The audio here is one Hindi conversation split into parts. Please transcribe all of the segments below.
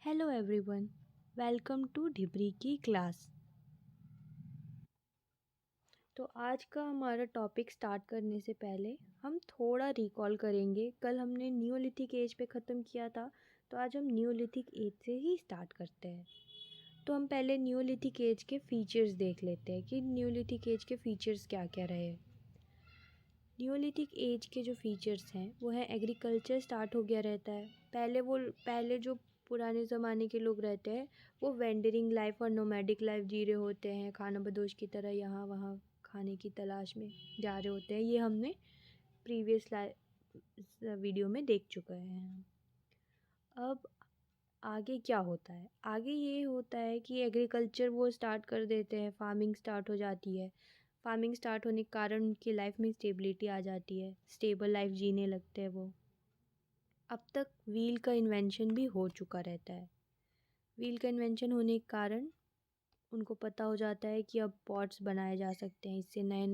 हेलो एवरीवन, वेलकम टू ढिबरी की क्लास। तो आज का हमारा टॉपिक स्टार्ट करने से पहले हम थोड़ा रिकॉल करेंगे। कल हमने न्यूलिथिक एज पे ख़त्म किया था, तो आज हम न्यूलिथिक एज से ही स्टार्ट करते हैं। तो हम पहले न्यूलिथिक एज के फीचर्स देख लेते हैं कि न्यूलिथिक एज के फीचर्स क्या क्या रहे। न्यूलिथिक एज के जो फीचर्स हैं वो है एग्रीकल्चर स्टार्ट हो गया रहता है। पहले जो पुराने ज़माने के लोग रहते हैं वो वेंडरिंग लाइफ और नोमैडिक लाइफ जी रहे होते हैं, खाना बदोश की तरह यहाँ वहाँ खाने की तलाश में जा रहे होते हैं। ये हमने प्रीवियस वीडियो में देख चुके हैं। अब आगे क्या होता है? आगे ये होता है कि एग्रीकल्चर वो स्टार्ट कर देते हैं, फार्मिंग स्टार्ट हो जाती है। फार्मिंग स्टार्ट होने के कारण उनकी लाइफ में स्टेबिलिटी आ जाती है, स्टेबल लाइफ जीने लगते हैं वो। अब तक व्हील का इन्वेंशन भी हो चुका रहता है। व्हील का इन्वेंशन होने के कारण उनको पता हो जाता है कि अब पॉट्स बनाए जा सकते हैं। इससे नए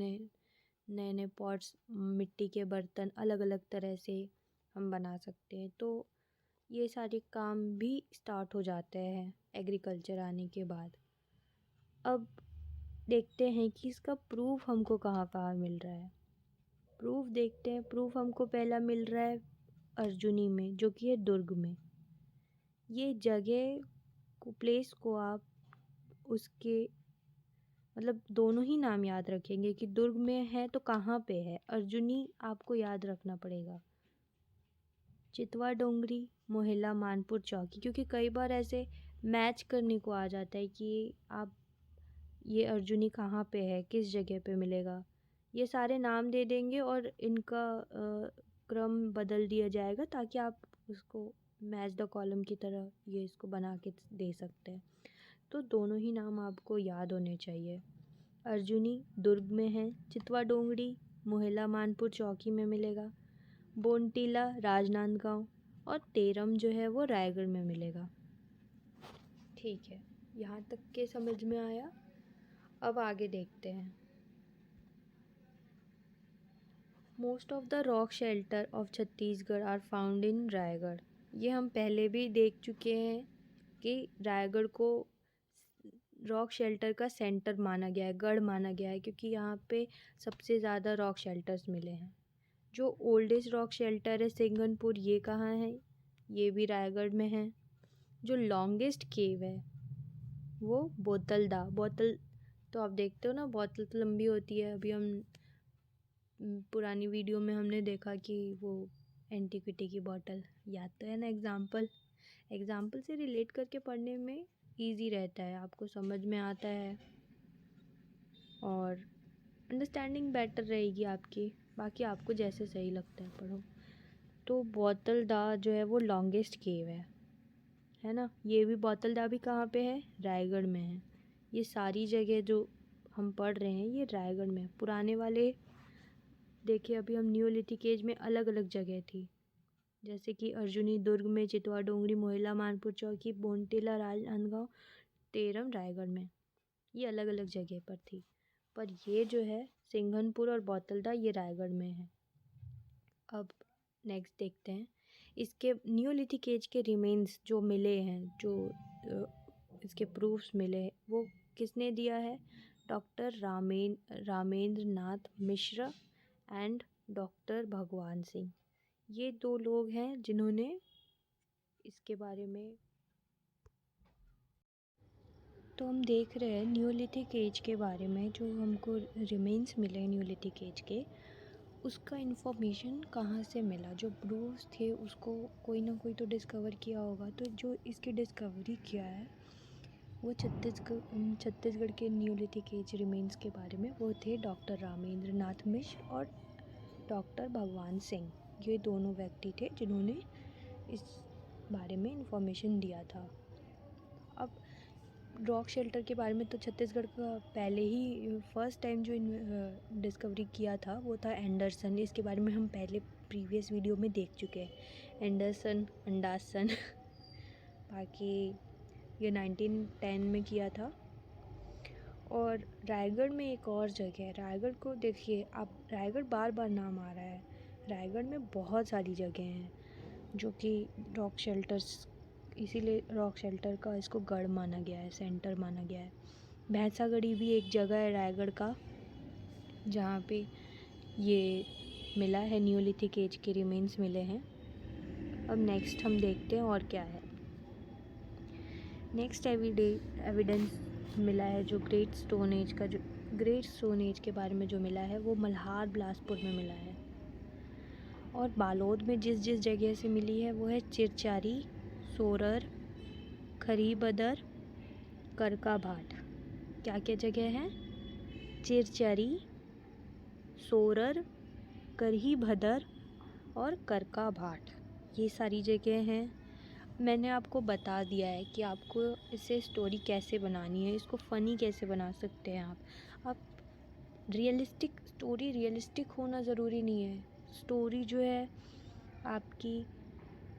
नए पॉट्स, मिट्टी के बर्तन अलग अलग तरह से हम बना सकते हैं। तो ये सारे काम भी स्टार्ट हो जाते हैं एग्रीकल्चर आने के बाद। अब देखते हैं कि इसका प्रूफ हमको कहाँ कहाँ मिल रहा है। प्रूफ देखते हैं। प्रूफ हमको पहला मिल रहा है अर्जुनी में, जो कि है दुर्ग में। ये जगह को, प्लेस को आप उसके मतलब दोनों ही नाम याद रखेंगे कि दुर्ग में है तो कहाँ पे है। अर्जुनी आपको याद रखना पड़ेगा। चितवा डोंगरी, मोहल्ला मानपुर चौकी, क्योंकि कई बार ऐसे मैच करने को आ जाता है कि आप ये अर्जुनी कहाँ पे है, किस जगह पे मिलेगा। ये सारे नाम दे देंगे और इनका क्रम बदल दिया जाएगा ताकि आप उसको मैच द कॉलम की तरह ये इसको बना के दे सकते हैं। तो दोनों ही नाम आपको याद होने चाहिए। अर्जुनी दुर्ग में है, चितवा डोंगरी मोहल्ला मानपुर चौकी में मिलेगा, बोनटीला राजनांदगांव और तेरम जो है वो रायगढ़ में मिलेगा। ठीक है, यहाँ तक के समझ में आया। अब आगे देखते हैं। Most of the rock shelter of Chhattisgarh are found in Raigarh. ये हम पहले भी देख चुके हैं कि रायगढ़ को रॉक शेल्टर का सेंटर माना गया है, गढ़ माना गया है, क्योंकि यहाँ पे सबसे ज़्यादा रॉक शेल्टर्स मिले हैं। जो ओल्डेस्ट रॉक शेल्टर है सिंगनपुर, ये कहाँ है? ये भी रायगढ़ में है। जो लॉन्गेस्ट केव है वो बोतलदा। बोतल तो आप देखते हो ना, बोतल तो लंबी होती है। अभी हम पुरानी वीडियो में हमने देखा कि वो एंटीक्विटी की बोतल, याद तो है ना। एग्जाम्पल से रिलेट करके पढ़ने में इजी रहता है, आपको समझ में आता है और अंडरस्टैंडिंग बेटर रहेगी आपकी। बाकी आपको जैसे सही लगता है पढ़ो। तो बोतलदा जो है वो लॉन्गेस्ट केव है ना। ये भी बोतलदा भी कहाँ पे है? रायगढ़ में है। ये सारी जगह जो हम पढ़ रहे हैं ये रायगढ़ में है। पुराने वाले देखिए, अभी हम न्यूलिथिक एज में अलग अलग जगह थी, जैसे कि अर्जुनी दुर्ग में, चितवा डोंगरी मोहल्ला मानपुर चौकी, बोनटीला राजनांदगांव, तेरम रायगढ़ में। ये अलग अलग जगह पर थी, पर ये जो है सिंघनपुर और बोतलदा ये रायगढ़ में है। अब नेक्स्ट देखते हैं इसके न्यूलिथिक एज के रिमेन्स जो मिले हैं, जो इसके प्रूफ्स मिले हैं, वो किसने दिया है? Doctor Ramendra Nath Mishra and doctor भगवान सिंह। ये दो लोग हैं जिन्होंने इसके बारे में। तो हम देख रहे हैं न्यूलिथिक एज के बारे में, जो हमको रिमेन्स मिले न्यूलिथिक एज के, उसका इन्फॉर्मेशन कहाँ से मिला। जो प्रूफ्स थे उसको कोई ना कोई तो डिस्कवर किया होगा। तो जो इसकी डिस्कवरी किया है वो छत्तीसगढ़ के न्यूलिथिक एज रिमेन्स के बारे में वो थे डॉक्टर रामेंद्र नाथ मिश्र और डॉक्टर भगवान सिंह। ये दोनों व्यक्ति थे जिन्होंने इस बारे में इंफॉर्मेशन दिया था। अब रॉक शेल्टर के बारे में तो छत्तीसगढ़ का पहले ही फर्स्ट टाइम जो डिस्कवरी किया था वो था एंडरसन। इसके बारे में हम पहले प्रीवियस वीडियो में देख चुके हैं, अंडासन बाकी ये 1910 में किया था। और रायगढ़ में एक और जगह है। रायगढ़ को देखिए आप, रायगढ़ बार बार नाम आ रहा है। रायगढ़ में बहुत सारी जगह हैं जो कि रॉक शेल्टर्स इसीलिए रॉक शेल्टर का इसको गढ़ माना गया है, सेंटर माना गया है। भैंसागढ़ी भी एक जगह है रायगढ़ का जहाँ पे ये मिला है, न्यूलिथिक एज के रिमेन्स मिले हैं। अब नेक्स्ट हम देखते हैं और क्या है। नेक्स्ट एविडेंस मिला है जो ग्रेट स्टोन एज के बारे में जो मिला है वो मल्हार बिलासपुर में मिला है। और बालोद में जिस जिस जगह से मिली है वो है चिरचारी, सोरर, खरी बदर, करका भाट। क्या क्या जगह है? चिरचारी, सोरर, करही भदर और करका भाट, ये सारी जगह हैं। मैंने आपको बता दिया है कि आपको इसे स्टोरी कैसे बनानी है, इसको फ़नी कैसे बना सकते हैं आप रियलिस्टिक होना ज़रूरी नहीं है। स्टोरी जो है आपकी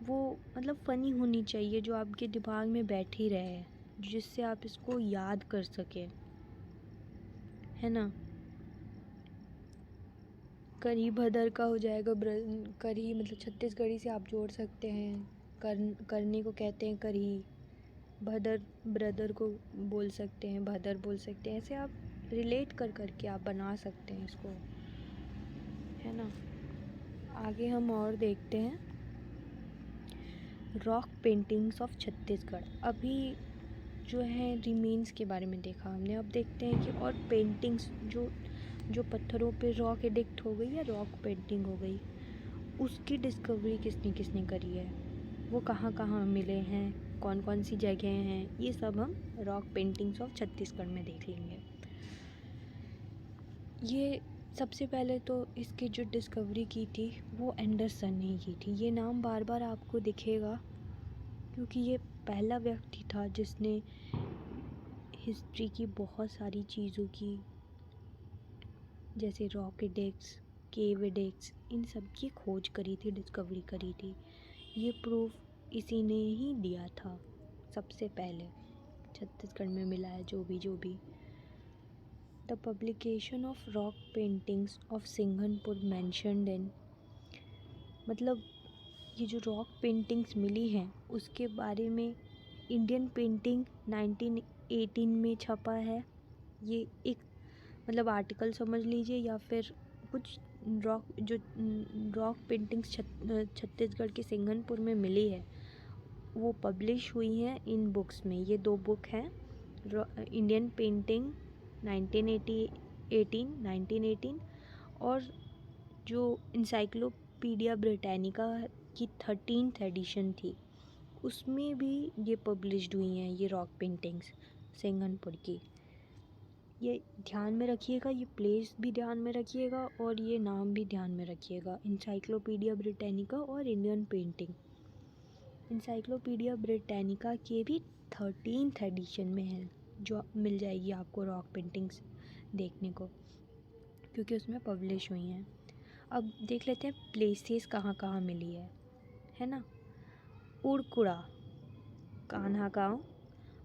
वो मतलब फ़नी होनी चाहिए, जो आपके दिमाग में बैठी रहे, जिससे आप इसको याद कर सकें, है ना। करी भदर का हो जाएगा, करी मतलब छत्तीसगढ़ी से आप जोड़ सकते हैं। करनी को कहते हैं करी। भदर ब्रदर को बोल सकते हैं, भदर बोल सकते हैं। ऐसे आप रिलेट कर करके आप बना सकते हैं इसको, है ना। आगे हम और देखते हैं रॉक पेंटिंग्स ऑफ छत्तीसगढ़। अभी जो है रिमेन्स के बारे में देखा हमने, अब देखते हैं कि और पेंटिंग्स जो पत्थरों पे रॉक एडिक्ट हो गई या रॉक पेंटिंग हो गई, उसकी डिस्कवरी किसने किसने करी है, वो कहाँ कहाँ मिले हैं, कौन कौन सी जगह हैं, ये सब हम रॉक पेंटिंग्स ऑफ छत्तीसगढ़ में देख लेंगे। ये सबसे पहले तो इसकी जो डिस्कवरी की थी वो एंडरसन ने की थी। ये नाम बार बार आपको दिखेगा क्योंकि ये पहला व्यक्ति था जिसने हिस्ट्री की बहुत सारी चीज़ों की, जैसे रॉक एडिक्ट्स, केव एडिक्ट्स, इन सब की खोज करी थी, डिस्कवरी करी थी। ये प्रूफ इसी ने ही दिया था सबसे पहले। छत्तीसगढ़ में मिला है जो भी। The publication of rock paintings of Singhanpur mentioned in, मतलब ये जो रॉक पेंटिंग्स मिली हैं उसके बारे में इंडियन पेंटिंग 1918 में छपा है। ये एक मतलब आर्टिकल समझ लीजिए, या फिर कुछ रॉक पेंटिंग्स छत्तीसगढ़ के सिंघनपुर में मिली है वो पब्लिश हुई हैं इन बुक्स में। ये 2 बुक हैं, इंडियन पेंटिंग 1918 और जो इंसाइक्लोपीडिया ब्रिटानिका की 13th एडिशन थी उसमें भी ये पब्लिश्ड हुई हैं, ये रॉक पेंटिंग्स सिंघनपुर की। ये ध्यान में रखिएगा, ये प्लेस भी ध्यान में रखिएगा और ये नाम भी ध्यान में रखिएगा, इंसाइक्लोपीडिया ब्रिटानिका और इंडियन पेंटिंग। इंसाइक्लोपीडिया ब्रिटानिका के भी 13th एडिशन में है, जो मिल जाएगी आपको रॉक पेंटिंग्स देखने को, क्योंकि उसमें पब्लिश हुई हैं। अब देख लेते हैं प्लेसेस कहाँ कहाँ मिली है ना। उड़कुड़ा, कान्हा गाँव,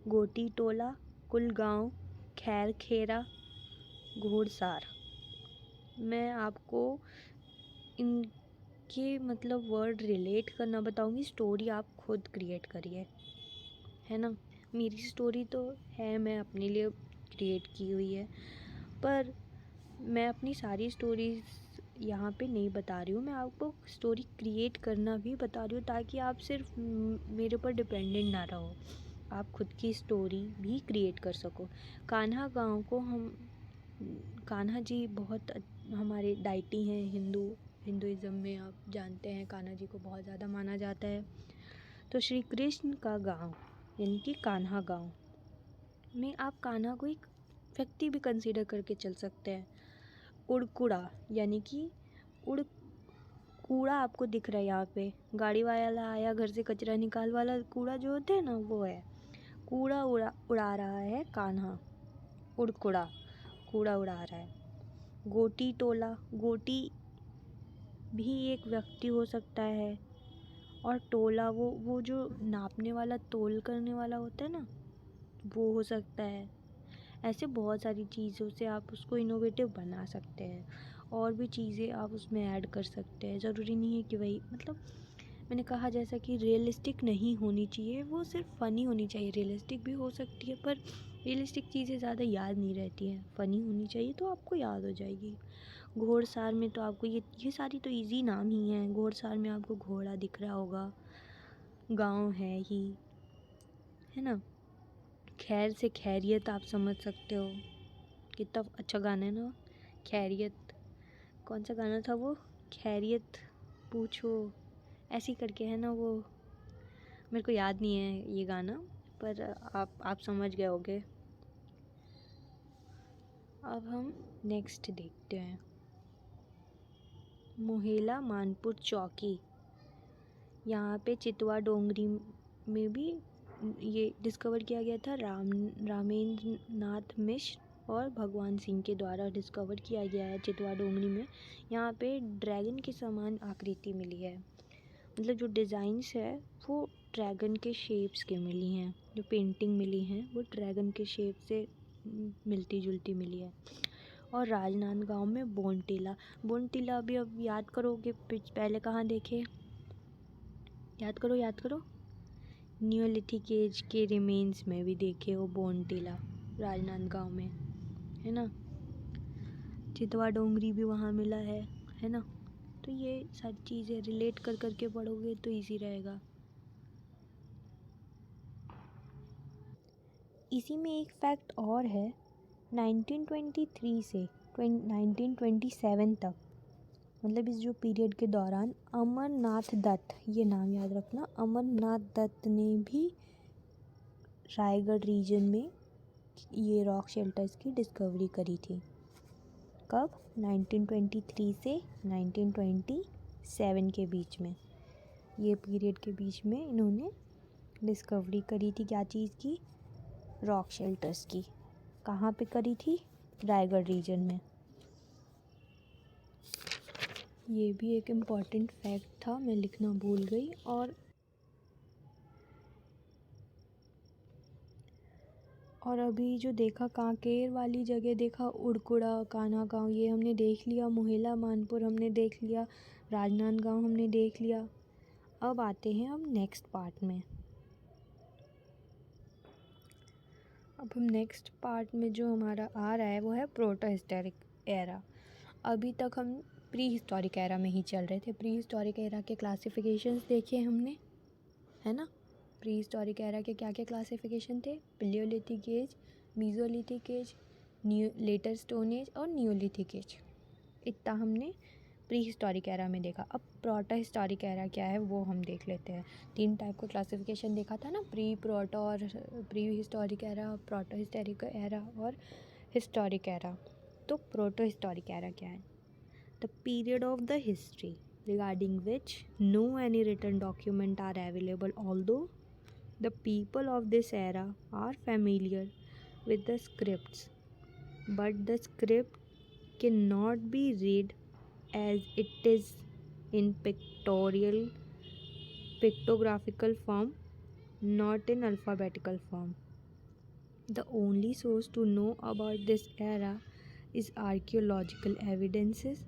गोटी टोला, कुलगाँव, खैर खेरा, घोड़सार। मैं आपको इनके मतलब वर्ड रिलेट करना बताऊंगी, स्टोरी आप खुद क्रिएट करिए, है ना। मेरी स्टोरी तो है, मैं अपने लिए क्रिएट की हुई है, पर मैं अपनी सारी स्टोरीज़ यहाँ पे नहीं बता रही हूँ। मैं आपको स्टोरी क्रिएट करना भी बता रही हूँ ताकि आप सिर्फ मेरे ऊपर डिपेंडेंट ना रहो, आप खुद की स्टोरी भी क्रिएट कर सको। कान्हा गाँव को कान्हा जी बहुत हमारे डाइटी हैं, हिंदुइज़्म में आप जानते हैं कान्हा जी को बहुत ज़्यादा माना जाता है। तो श्री कृष्ण का गांव यानी कि कान्हा गांव में आप कान्हा को एक व्यक्ति भी कंसीडर करके चल सकते हैं। उड़कुड़ा यानी कि कूड़ा आपको दिख रहा है यहाँ पे, गाड़ी वाला आया घर से कचरा निकाल वाला कूड़ा जो होता है ना, वो है कूड़ा उड़ा रहा है कान्हा। उड़कुड़ा कूड़ा उड़ा रहा है। गोटी टोला, गोटी भी एक व्यक्ति हो सकता है, और टोला वो जो नापने वाला, तोल करने वाला होता है ना, वो हो सकता है। ऐसे बहुत सारी चीज़ों से आप उसको इनोवेटिव बना सकते हैं, और भी चीज़ें आप उसमें ऐड कर सकते हैं। ज़रूरी नहीं है कि वही मतलब मैंने कहा जैसा कि रियलिस्टिक नहीं होनी चाहिए, वो सिर्फ फ़नी होनी चाहिए। रियलिस्टिक भी हो सकती है पर रियलिस्टिक चीज़ें ज़्यादा याद नहीं रहती हैं, फ़नी होनी चाहिए तो आपको याद हो जाएगी। घोड़सार में तो आपको ये सारी तो इजी नाम ही हैं। घोड़सार में आपको घोड़ा दिख रहा होगा, गांव है ही, है ना। खैर से खैरियत आप समझ सकते हो, कितना अच्छा गाना है ना खैरियत। कौन सा गाना था वो, खैरियत पूछो ऐसी करके है ना वो, मेरे को याद नहीं है ये गाना, पर आप समझ गए होगे। अब हम नेक्स्ट देखते हैं, मोहेला मानपुर चौकी। यहाँ पे चितवा डोंगरी में भी ये डिस्कवर किया गया था। रामेंद्र नाथ मिश्र और भगवान सिंह के द्वारा डिस्कवर किया गया है चितवा डोंगरी में। यहाँ पे ड्रैगन के समान आकृति मिली है, मतलब जो डिज़ाइंस है वो ड्रैगन के शेप्स के मिली हैं। जो पेंटिंग मिली हैं वो ड्रैगन के शेप से मिलती जुलती मिली है। और राजनांदगांव में बोनटीला भी अब याद करोगे, पहले कहाँ देखे, याद करो न्यूलिथिक एज के रिमेन्स में भी देखे हो बोनटीला राजनांदगांव में, है ना। चितवा डोंगरी भी वहाँ मिला है ना। तो ये सारी चीज़ें रिलेट कर करके पढ़ोगे तो इजी रहेगा। इसी में एक फैक्ट और है, 1923 से 1927 तक, मतलब इस जो पीरियड के दौरान अमरनाथ दत्त, ये नाम याद रखना, अमरनाथ दत्त ने भी रायगढ़ रीजन में ये रॉक शेल्टर्स की डिस्कवरी करी थी। कब, 1923 से 1927 के बीच में, ये पीरियड के बीच में इन्होंने डिस्कवरी करी थी क्या चीज़ की, रॉक शेल्टर्स की। कहाँ पे करी थी, रायगढ़ रीजन में। ये भी एक इम्पॉर्टेंट फैक्ट था, मैं लिखना भूल गई। और अभी जो देखा कांकेर वाली जगह देखा, उड़कुड़ा, कान्हा गाँव, ये हमने देख लिया। मोहेला मानपुर हमने देख लिया। राजनांदगांव हमने देख लिया। अब आते हैं हम नेक्स्ट पार्ट में। अब हम नेक्स्ट पार्ट में जो हमारा आ रहा है वो है प्रोटो हिस्टोरिक एरा। अभी तक हम प्री हिस्टोरिक एरा में ही चल रहे थे। प्री हिस्टोरिक एरा के क्लासिफिकेशंस देखे हमने, है ना। प्री हिस्टोरिक एरा के क्या क्या क्लासिफिकेशन थे, Palaeolithic age, Mesolithic age, later stone age और नियोलिथिक एज। इतना हमने प्री हिस्टोरिक एरा में देखा। अब प्रोटो हिस्टोरिक एरा क्या है वो हम देख लेते हैं। 3 टाइप का क्लासिफिकेशन देखा था ना, प्री, प्रोटो और pre historic era, proto historic era और हिस्टोरिक एरा। तो प्रोटो हिस्टोरिक एरा क्या है, the period of the history regarding which no any written document are available, although the people of this era are familiar with the scripts, but the script cannot be read as it is in pictographical form, not in alphabetical form. The only source to know about this era is archaeological evidences.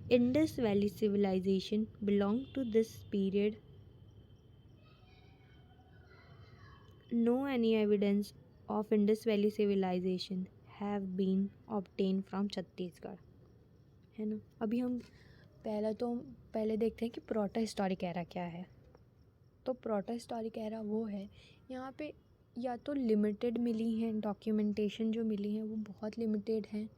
Indus Valley civilization belonged to this period. No any evidence of Indus Valley civilization have been obtained from Chhattisgarh, है ना। अभी हम पहले देखते हैं कि प्रोटो हिस्टोरिक एरा क्या है। तो प्रोटो हिस्टोरिक एरा वो है, यहाँ पे या तो लिमिटेड मिली हैं डॉक्यूमेंटेशन, जो मिली हैं वो बहुत लिमिटेड हैं,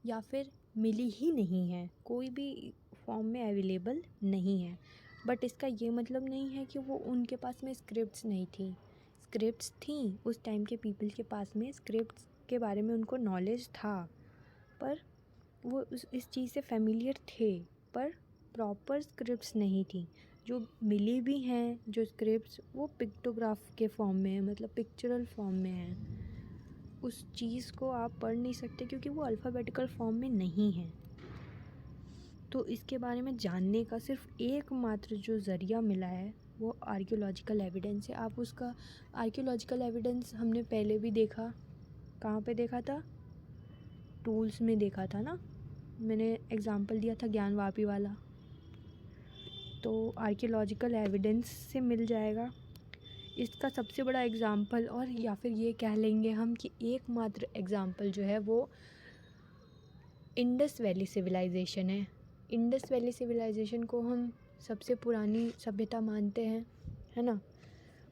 या फिर मिली ही नहीं है, कोई भी फॉर्म में अवेलेबल नहीं है। बट इसका ये मतलब नहीं है कि वो उनके पास में स्क्रिप्ट्स नहीं थी। स्क्रिप्ट्स थी, उस टाइम के पीपल के पास में स्क्रिप्ट्स के बारे में उनको नॉलेज था, पर वो इस चीज़ से फेमिलियर थे, पर प्रॉपर स्क्रिप्ट्स नहीं थी। जो मिली भी हैं जो स्क्रिप्ट्स, वो पिक्टोग्राफ के फॉर्म में है, मतलब पिक्चरल फॉर्म में है। उस चीज़ को आप पढ़ नहीं सकते क्योंकि वो अल्फ़ाबेटिकल फॉर्म में नहीं है। तो इसके बारे में जानने का सिर्फ एकमात्र जो ज़रिया मिला है वो आर्कियोलॉजिकल एविडेंस है। आप उसका आर्कियोलॉजिकल एविडेंस हमने पहले भी देखा, कहाँ पे देखा था, टूल्स में देखा था ना, मैंने एग्जांपल दिया था ज्ञानवापी वाला। तो आर्कियोलॉजिकल एविडेंस से मिल जाएगा। इसका सबसे बड़ा एग्ज़ाम्पल, और या फिर ये कह लेंगे हम कि एकमात्र एग्ज़ाम्पल जो है वो इंडस वैली सिविलाइजेशन है। इंडस वैली सिविलाइजेशन को हम सबसे पुरानी सभ्यता मानते हैं, है ना।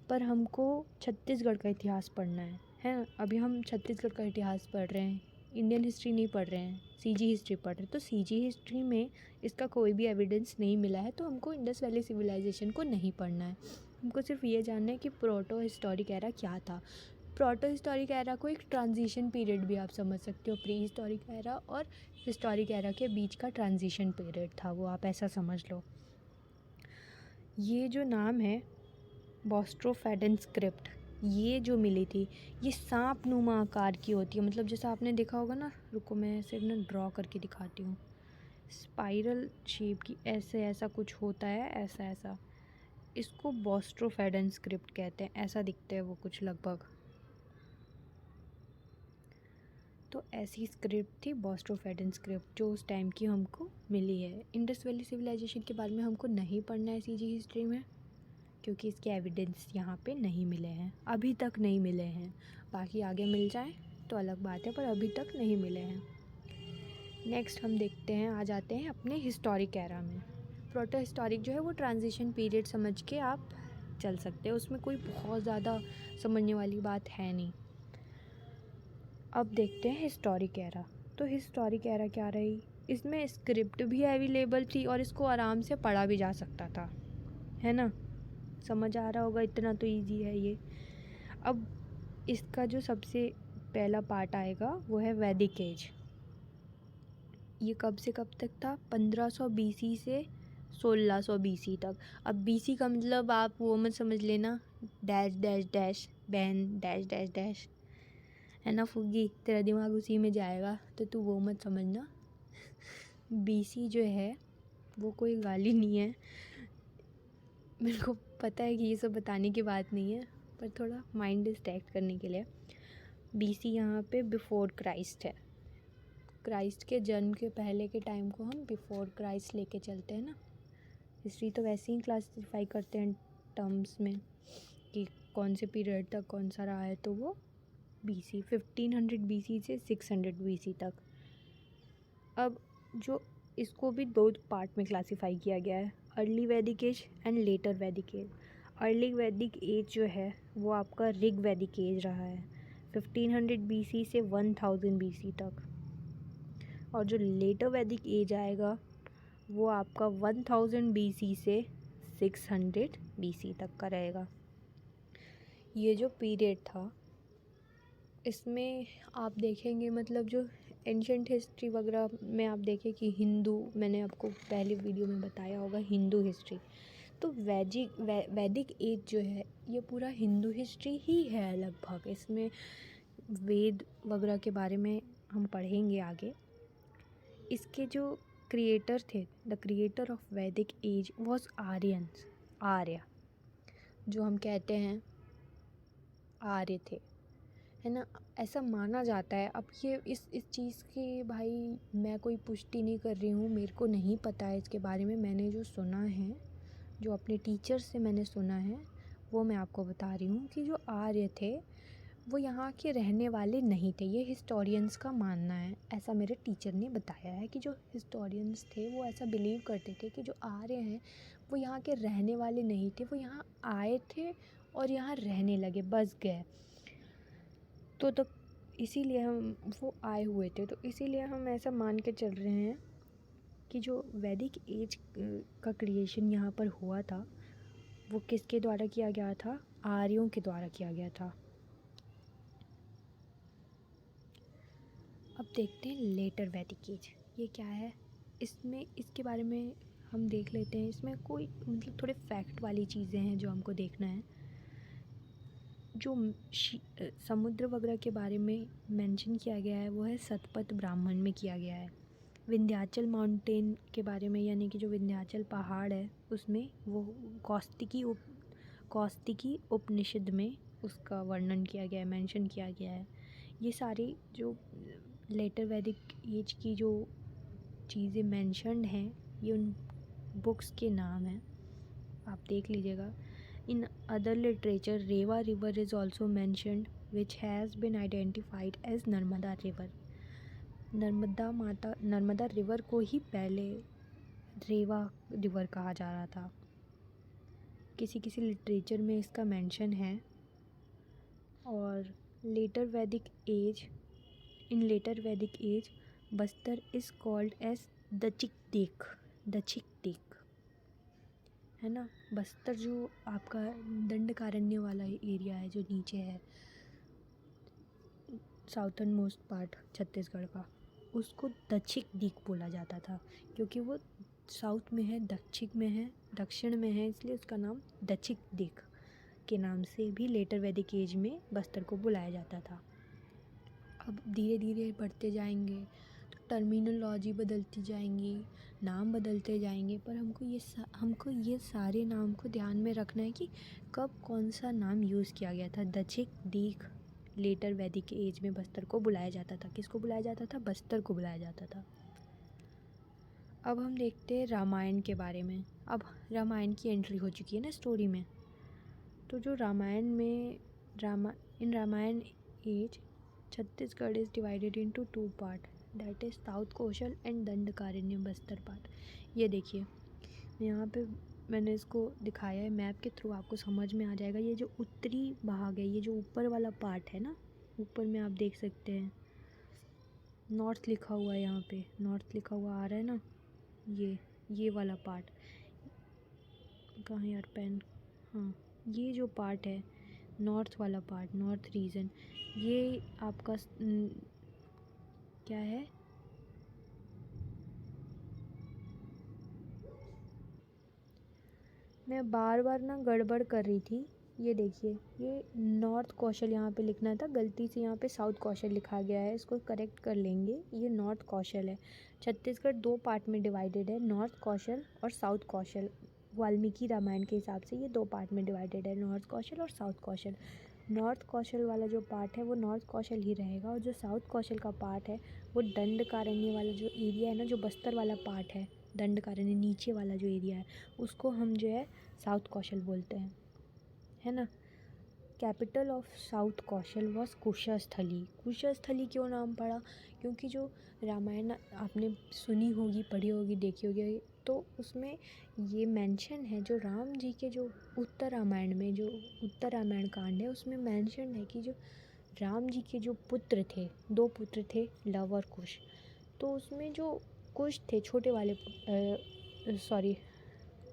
पर हमको छत्तीसगढ़ का इतिहास पढ़ना है ना। अभी हम छत्तीसगढ़ का इतिहास पढ़ रहे हैं, इंडियन हिस्ट्री नहीं पढ़ रहे हैं, सीजी हिस्ट्री पढ़ रहे हैं। तो सीजी हिस्ट्री में इसका कोई भी एविडेंस नहीं मिला है, तो हमको इंडस वैली सिविलाइजेशन को नहीं पढ़ना है। हमको सिर्फ ये जानना है कि प्रोटो हिस्टोरिक एरा क्या था। प्रोटो हिस्टोरिक एरा को एक ट्रांजिशन पीरियड भी आप समझ सकते हो। प्री हिस्टोरिक एरा और हिस्टोरिक एरा के बीच का ट्रांजिशन पीरियड था वो, आप ऐसा समझ लो। ये जो नाम है बोस्ट्रोफेडेन स्क्रिप्ट, ये जो मिली थी, ये सांप नुमा आकार की होती है। मतलब जैसा आपने देखा होगा ना, रुको मैं ऐसे ना ड्रॉ करके दिखाती हूँ। स्पाइरल शेप की ऐसे ऐसा कुछ होता है, ऐसा ऐसा। इसको बोस्ट्रोफेडेन स्क्रिप्ट कहते हैं। ऐसा दिखता है वो कुछ लगभग। तो ऐसी स्क्रिप्ट थी बोस्ट्रोफेडेन स्क्रिप्ट, जो उस टाइम की हमको मिली है। इंडस वैली सिविलाइजेशन के बारे में हमको नहीं पढ़ना है सीजी हिस्ट्री में, क्योंकि इसके एविडेंस यहाँ पे नहीं मिले हैं, अभी तक नहीं मिले हैं। बाकी आगे मिल जाए तो अलग बात है, पर अभी तक नहीं मिले हैं। नेक्स्ट हम देखते हैं, आ जाते हैं अपने हिस्टोरिक एरा में। प्रोटो हिस्टोरिक जो है वो ट्रांजिशन पीरियड समझ के आप चल सकते हैं, उसमें कोई बहुत ज़्यादा समझने वाली बात है नहीं। अब देखते हैं हिस्टोरिक एरा। तो हिस्टोरिक एरा क्या रही, इसमें स्क्रिप्ट भी अवेलेबल थी और इसको आराम से पढ़ा भी जा सकता था, है ना। समझ आ रहा होगा, इतना तो इजी है ये। अब इसका जो सबसे पहला पार्ट आएगा वो है वैदिक एज। ये कब से कब तक था, 1500 बीसी से 1600 बीसी तक। अब बीसी का मतलब आप वो मत समझ लेना डैश डैश डैश बहन डैश डैश डैश, है ना फुग्गी, तेरा दिमाग उसी में जाएगा, तो तू वो मत समझना। बीसी जो है वो कोई गाली नहीं है, मेरे को पता है कि ये सब बताने की बात नहीं है, पर थोड़ा माइंड डिस्ट्रैक्ट करने के लिए। बीसी यहाँ पे बिफोर क्राइस्ट है। क्राइस्ट के जन्म के पहले के टाइम को हम बिफोर क्राइस्ट लेके चलते हैं ना। हिस्ट्री तो वैसे ही क्लासिफाई करते हैं टर्म्स में कि कौन से पीरियड तक कौन सा रहा है, तो वो बीसी 1500 बीसी से 600 बीसी तक। अब जो इसको भी दो पार्ट में क्लासिफाई किया गया है, अर्ली वैदिक as and later Vedic as. Early वैदिक एज जो है वो आपका ऋग वैदिक एज रहा है, 1500 बीसी से 1000 बीसी तक। और जो लेटर वैदिक एज आएगा वो आपका 1000 बीसी से 600 बीसी तक का रहेगा। ये जो पीरियड था इसमें आप देखेंगे, मतलब जो एंशंट हिस्ट्री वगैरह में आप देखें कि हिंदू, मैंने आपको पहले वीडियो में बताया होगा हिंदू हिस्ट्री, तो वैदिक एज जो है ये पूरा हिंदू हिस्ट्री ही है लगभग। इसमें वेद वगैरह के बारे में हम पढ़ेंगे आगे। इसके जो क्रिएटर थे, द क्रिएटर ऑफ वैदिक एज वॉज आर्यंस, आर्य, जो हम कहते हैं आर्य थे, है ना, ऐसा माना जाता है। अब ये इस चीज़ की भाई मैं कोई पुष्टि नहीं कर रही हूँ, मेरे को नहीं पता है इसके बारे में। मैंने जो सुना है, जो अपने टीचर से मैंने सुना है, वो मैं आपको बता रही हूँ कि जो आर्य थे वो यहाँ के रहने वाले नहीं थे, ये हिस्टोरियंस का मानना है। ऐसा मेरे टीचर ने बताया है कि जो हिस्टोरियंस थे वो ऐसा बिलीव करते थे कि जो आर्य हैं वो यहाँ के रहने वाले नहीं थे, वो यहाँ आए थे और यहाँ रहने लगे, बस गए। तो इसीलिए हम, वो आए हुए थे, तो इसीलिए हम ऐसा मान के चल रहे हैं कि जो वैदिक एज का क्रिएशन यहाँ पर हुआ था वो किसके द्वारा किया गया था, आर्यों के द्वारा किया गया था। अब देखते हैं लेटर वैदिक एज, ये क्या है। इसमें इसके बारे में हम देख लेते हैं। इसमें कोई मतलब थोड़े फैक्ट वाली चीज़ें हैं जो हमको देखना है। जो समुद्र वगैरह के बारे में मेंशन किया गया है वो है सतपथ ब्राह्मण में किया गया है। विंध्याचल माउंटेन के बारे में, यानी कि जो विंध्याचल पहाड़ है उसमें वो कौस्तिकी उपनिषद में उसका वर्णन किया गया है, मेंशन किया गया है। ये सारी जो लेटर वैदिक एज की जो चीज़ें मेंशन्ड हैं ये उन बुक्स के नाम हैं। आप देख लीजिएगा। In other literature Reva river is also mentioned which has been identified as Narmada river. Narmada river को ही पहले रेवा रिवर कहा जा रहा था। किसी किसी लिटरेचर में इसका मेंशन है। और later Vedic age Bastar is called age दचिक देक, है ना। बस्तर जो आपका दंडकारण्य वाला एरिया है, जो नीचे है, साउथर्न मोस्ट पार्ट छत्तीसगढ़ का, उसको दक्षिक दिक बोला जाता था, क्योंकि वो साउथ में है, दक्षिण में है, इसलिए उसका नाम दक्षिक दिक के नाम से भी लेटर वैदिक एज में बस्तर को बुलाया जाता था। अब धीरे धीरे बढ़ते जाएंगे तो टर्मिनोलॉजी बदलती जाएंगी, नाम बदलते जाएंगे, पर हमको ये सारे नाम को ध्यान में रखना है कि कब कौन सा नाम यूज़ किया गया था। दक्षिक दिक लेटर वैदिक एज में बस्तर को बुलाया जाता था। किसको बुलाया जाता था? बस्तर को बुलाया जाता था। अब हम देखते हैं रामायण के बारे में। अब रामायण की एंट्री हो चुकी है ना स्टोरी में। तो जो रामायण में in Ramayana age Chhattisgarh is divided into 2 part, that is South Koshal and Dandakaranya Bastar part. ये देखिए यहाँ पे मैंने इसको दिखाया है मैप के थ्रू, आपको समझ में आ जाएगा। ये जो उत्तरी भाग है, ये जो ऊपर वाला पार्ट है ना, ऊपर में आप देख सकते हैं नॉर्थ लिखा हुआ है, यहाँ पे नॉर्थ लिखा हुआ आ रहा है ना, ये वाला पार्ट कहाँ यार पेन, हाँ ये जो पार्ट है नॉर्थ वाला पार्ट, नॉर्थ रीजन, ये आपका क्या है, मैं बार बार ना गड़बड़ कर रही थी। ये देखिए, ये नॉर्थ कौशल यहाँ पे लिखना था, गलती से यहाँ पे साउथ कौशल लिखा गया है, इसको करेक्ट कर लेंगे। ये नॉर्थ कौशल है। छत्तीसगढ़ 2 पार्ट में डिवाइडेड है, नॉर्थ कौशल और साउथ कौशल। वाल्मीकि रामायण के हिसाब से ये 2 पार्ट में डिवाइडेड है, नॉर्थ कौशल और साउथ कौशल। नॉर्थ कौशल वाला जो पार्ट है वो नॉर्थ कौशल ही रहेगा, और जो साउथ कौशल का पार्ट है वो दंडकारण्य वाला जो एरिया है ना, जो बस्तर वाला पार्ट है, दंडकारण्य नीचे वाला जो एरिया है, उसको हम जो है साउथ कौशल बोलते हैं, है ना। Capital of south Kaushal was Kushasthali. Kushasthali क्यों नाम पड़ा? क्योंकि जो रामायण आपने सुनी होगी, पढ़ी होगी, देखी होगी, तो उसमें ये मेंशन है, जो राम जी के जो उत्तर रामायण में जो उत्तर रामायण कांड है उसमें मेंशन है कि जो राम जी के जो पुत्र थे, 2 पुत्र थे, लव और कुश। तो उसमें जो कुश थे छोटे वाले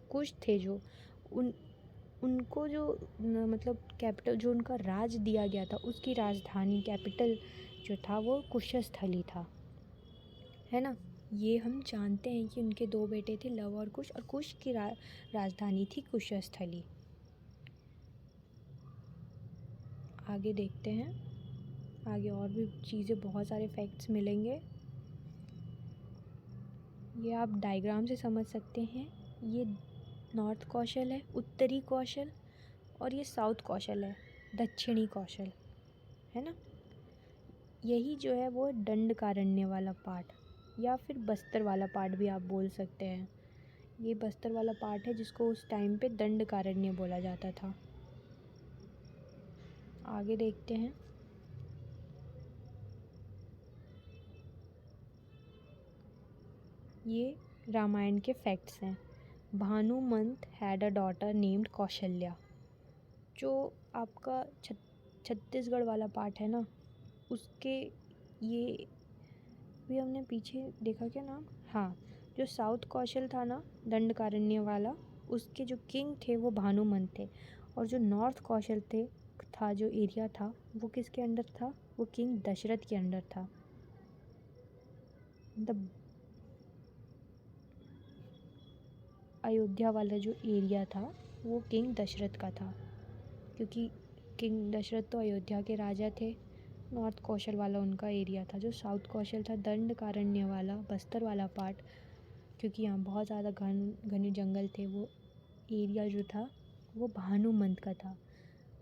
कुश थे, जो उनको जो मतलब कैपिटल जो उनका राज दिया गया था, उसकी राजधानी कैपिटल जो था वो कुशस्थली था, है ना। ये हम जानते हैं कि उनके 2 बेटे थे, लव और कुश की राजधानी थी कुशस्थली। आगे देखते हैं, आगे और भी चीज़ें, बहुत सारे फैक्ट्स मिलेंगे। ये आप डायग्राम से समझ सकते हैं। ये नॉर्थ कौशल है, उत्तरी कौशल, और ये साउथ कौशल है, दक्षिणी कौशल, है ना। यही जो है वो दंडकारण्य वाला पार्ट, या फिर बस्तर वाला पार्ट भी आप बोल सकते हैं। ये बस्तर वाला पार्ट है जिसको उस टाइम पे दंडकारण्य बोला जाता था। आगे देखते हैं। ये रामायण के फैक्ट्स हैं। Bhanumant had a daughter named Kaushalya. जो आपका छत्तीसगढ़ वाला पार्ट है ना, उसके ये भी हमने पीछे देखा क्या नाम, हाँ, जो साउथ कौशल था ना दंडकारण्य वाला, उसके जो किंग थे वो भानुमंत थे, और जो नॉर्थ कौशल था जो एरिया था वो किसके अंडर था? वो किंग दशरथ के अंडर था। मतलब अयोध्या वाला जो एरिया था वो किंग दशरथ का था, क्योंकि किंग दशरथ तो अयोध्या के राजा थे। नॉर्थ कौशल वाला उनका एरिया था। जो साउथ कौशल था दंडकारण्य वाला बस्तर वाला पार्ट, क्योंकि यहाँ बहुत ज़्यादा घने जंगल थे, वो एरिया जो था वो भानुमंत का था।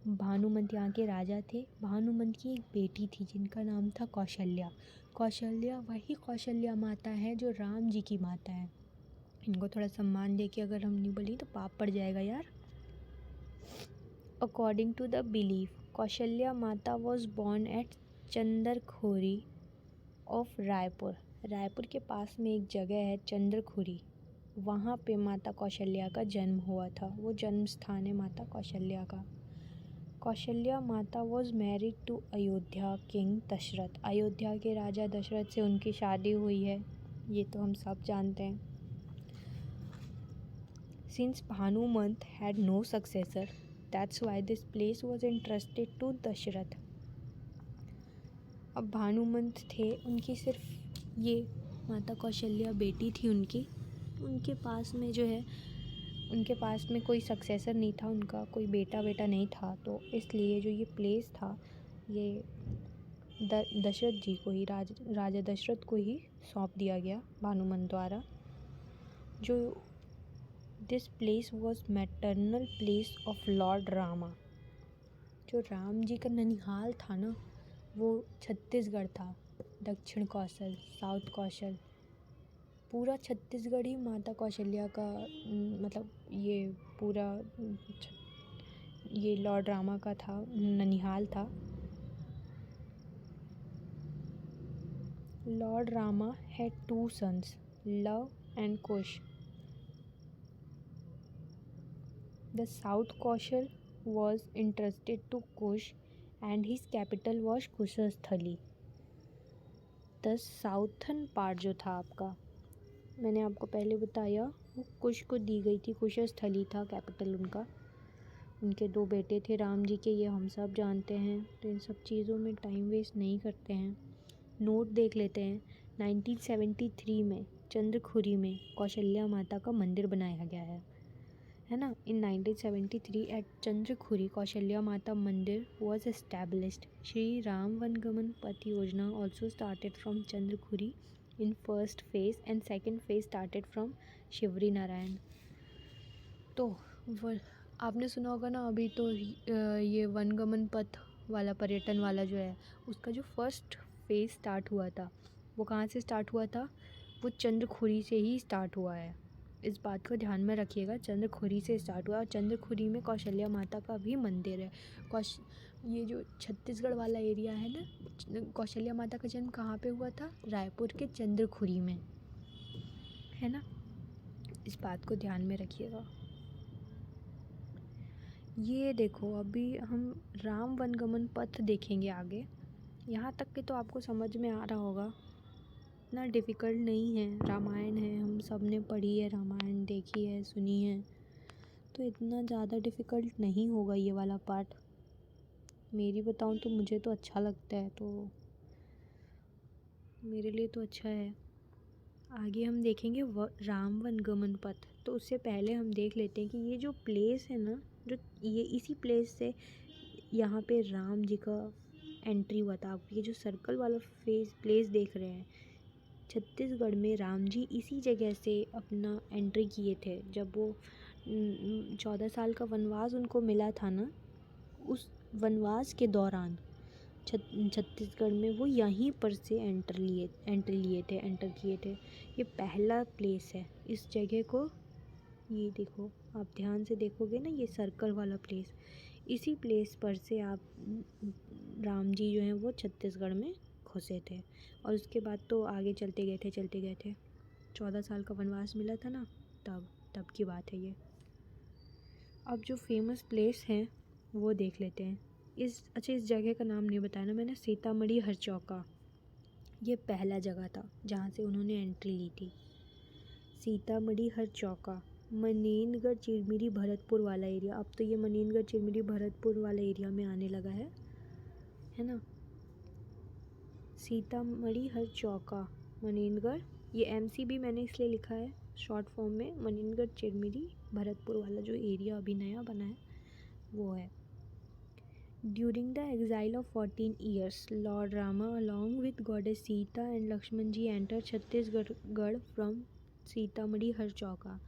भानुमंत यहाँ के राजा थे। भानुमंत की एक बेटी थी जिनका नाम था कौशल्या। कौशल्या वही कौशल्या माता है जो राम जी की माता है। इनको थोड़ा सम्मान दे के अगर हम नहीं बोली तो पाप पड़ जाएगा यार। According to the belief, Kaushalya माता was born at Chandarkhori of Raipur. Raipur के पास में एक जगह है चंद्रखुरी, वहाँ पे माता कौशल्या का जन्म हुआ था। वो जन्म स्थान है माता कौशल्या का। कौशल्या माता was married to Ayodhya king Dashrath. Ayodhya के राजा दशरथ से उनकी शादी हुई है, ये तो हम सब जानते हैं। Since Bhanumant had no successor, that's why this place was interested to Dashrath. अब भानुमंत थे, उनकी सिर्फ ये माता कौशल्या बेटी थी उनकी, उनके पास में जो है उनके पास में कोई सक्सेसर नहीं था, उनका कोई बेटा नहीं था, तो इसलिए जो ये प्लेस था ये दशरथ जी को ही, राजा दशरथ को ही सौंप दिया गया भानुमंत द्वारा। जो this place was maternal place of Lord Rama. जो राम जी का ननिहाल था ना, वो छत्तीसगढ़ था। दक्षिण कौशल, साउथ कौशल, पूरा छत्तीसगढ़ ही माता कौशल्या का मतलब ये पूरा ये लॉर्ड रामा का था, ननिहाल था। Lord Rama had 2 sons, love and Kush. The south Kaushal was interested to Kush and his capital was Kushasthali. The southern part जो था आपका, मैंने आपको पहले बताया, वो कुश को दी गई थी, कुशस्थली था कैपिटल उनका। उनके 2 बेटे थे राम जी के, ये हम सब जानते हैं, तो इन सब चीज़ों में टाइम वेस्ट नहीं करते हैं, नोट देख लेते हैं। 1973 में चंद्रखुरी में कौशल्या माता का मंदिर बनाया गया है ना। इन 1973 एट चंद्रखुरी कौशल्या माता मंदिर वॉज एस्टैब्लिश्ड। श्री राम वनगमन पथ योजना also started from Chandrakhuri in first phase and second phase started from Shivri Narayan. तो आपने सुना होगा ना, अभी तो ये वनगमन पथ वाला पर्यटन वाला जो है, उसका जो फर्स्ट फेज स्टार्ट हुआ था वो कहाँ से स्टार्ट हुआ था, वो चंद्रखुरी से ही स्टार्ट हुआ है। इस बात को ध्यान में रखिएगा, चंद्रखुरी से स्टार्ट हुआ और चंद्रखुरी में कौशल्या माता का भी मंदिर है। ये जो छत्तीसगढ़ वाला एरिया है ना, कौशल्या माता का जन्म कहाँ पे हुआ था, रायपुर के चंद्रखुरी में, है ना। इस बात को ध्यान में रखिएगा। ये देखो, अभी हम राम वनगमन पथ देखेंगे आगे। यहाँ तक के तो आपको समझ में आ रहा होगा, इतना डिफ़िकल्ट नहीं है। रामायण है, हम सब ने पढ़ी है रामायण, देखी है, सुनी है, तो इतना ज़्यादा डिफ़िकल्ट नहीं होगा ये वाला पार्ट। मेरी बताऊँ तो मुझे तो अच्छा लगता है, तो मेरे लिए तो अच्छा है। आगे हम देखेंगे राम वनगमन पथ, तो उससे पहले हम देख लेते हैं कि ये जो प्लेस है ना, जो ये इसी प्लेस से यहाँ पे राम जी का एंट्री हुआ था। आप ये जो सर्कल वाला प्लेस देख रहे हैं, छत्तीसगढ़ में राम जी इसी जगह से अपना एंट्री किए थे। जब वो 14 साल का वनवास उनको मिला था ना, उस वनवास के दौरान छत्तीसगढ़ में वो यहीं पर से एंटर किए थे। ये पहला प्लेस है इस जगह को। ये देखो, आप ध्यान से देखोगे ना, ये सर्कल वाला प्लेस, इसी प्लेस पर से आप राम जी जो हैं वो छत्तीसगढ़ में घुसे थे। और उसके बाद तो आगे चलते गए थे। 14 साल का वनवास मिला था ना, तब की बात है ये। अब जो फेमस प्लेस हैं वो देख लेते हैं। इस जगह का नाम नहीं बताया ना मैंने, सीतामढ़ी हरचौका, ये पहला जगह था जहाँ से उन्होंने एंट्री ली थी। सीतामढ़ी हरचौका, मनेनगढ़ चिरमिरी भरतपुर वाला एरिया। अब तो ये मनेनगढ़ चिरमिरी भरतपुर वाला एरिया में आने लगा है ना। सीतामढ़ी हरचौका, मनेनगढ़, ये MC भी मैंने इसलिए लिखा है शॉर्ट फॉर्म में, मनेनगढ़ चिरमिरी भरतपुर वाला जो एरिया अभी नया बना है वो है। During the exile of 14 years, Lord Rama along with goddess Sita and Lakshman ji entered Chhattisgarh from Sitamarhi Harchauka.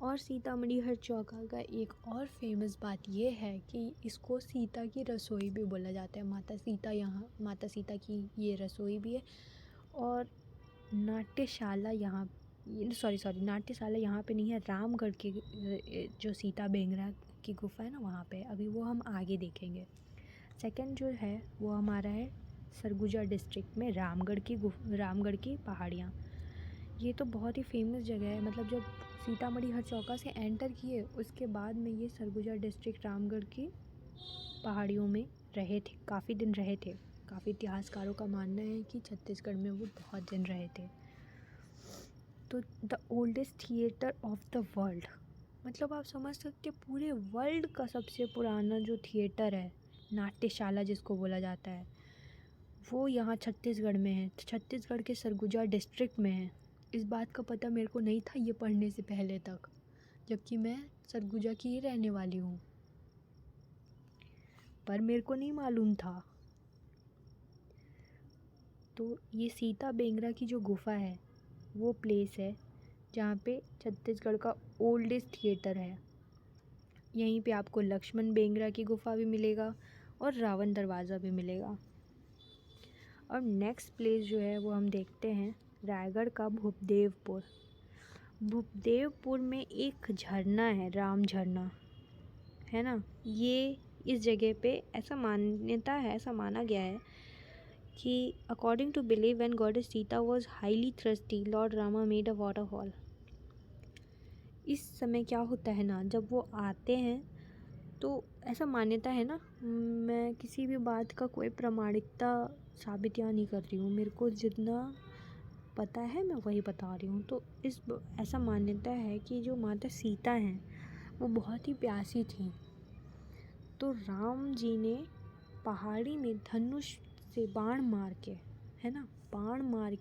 और सीतामढ़ी हरचौका का एक और फेमस बात ये है कि इसको सीता की रसोई भी बोला जाता है। माता सीता की ये रसोई भी है और नाट्यशाला यहाँ ये सॉरी नाट्यशाला यहाँ पे नहीं है, रामगढ़ के जो सीता बेंगरा की गुफा है ना वहाँ पे, अभी वो हम आगे देखेंगे। सेकंड जो है वो हमारा है सरगुजा डिस्ट्रिक्ट में रामगढ़ की पहाड़ियाँ। ये तो बहुत ही फेमस जगह है, मतलब जब सीतामढ़ी हरचौका से एंटर किए उसके बाद में ये सरगुजा डिस्ट्रिक्ट रामगढ़ की पहाड़ियों में रहे थे, काफ़ी दिन रहे थे। काफ़ी इतिहासकारों का मानना है कि छत्तीसगढ़ में वो बहुत दिन रहे थे। तो the oldest theatre of the world, मतलब आप समझ सकते हैं पूरे वर्ल्ड का सबसे पुराना जो थिएटर है, नाट्यशाला जिसको बोला जाता है, वो यहाँ छत्तीसगढ़ में है, छत्तीसगढ़ के सरगुजा डिस्ट्रिक्ट में है। इस बात का पता मेरे को नहीं था ये पढ़ने से पहले तक, जबकि मैं सरगुजा की ही रहने वाली हूँ, पर मेरे को नहीं मालूम था। तो ये सीता बेंगरा की जो गुफा है वो प्लेस है जहाँ पे छत्तीसगढ़ का ओल्डेस्ट थिएटर है। यहीं पे आपको लक्ष्मण बेंगरा की गुफा भी मिलेगा और रावण दरवाज़ा भी मिलेगा। और नेक्स्ट प्लेस जो है वो हम देखते हैं रायगढ़ का भूपदेवपुर। भूपदेवपुर में एक झरना है, राम झरना, है ना। ये इस जगह पे ऐसा मान्यता है, ऐसा माना गया है कि according to believe when goddess Sita was highly thirsty, lord Rama made a waterfall. इस समय क्या होता है ना, जब वो आते हैं तो ऐसा मान्यता है ना, मैं किसी भी बात का कोई प्रामाणिकता साबित यहाँ नहीं कर रही हूँ, मेरे को जितना पता है मैं वही बता रही हूँ। तो ऐसा मान्यता है कि जो माता सीता हैं वो बहुत ही प्यासी थी, तो राम जी ने पहाड़ी में धनुष से बाण मार के, है ना, बाण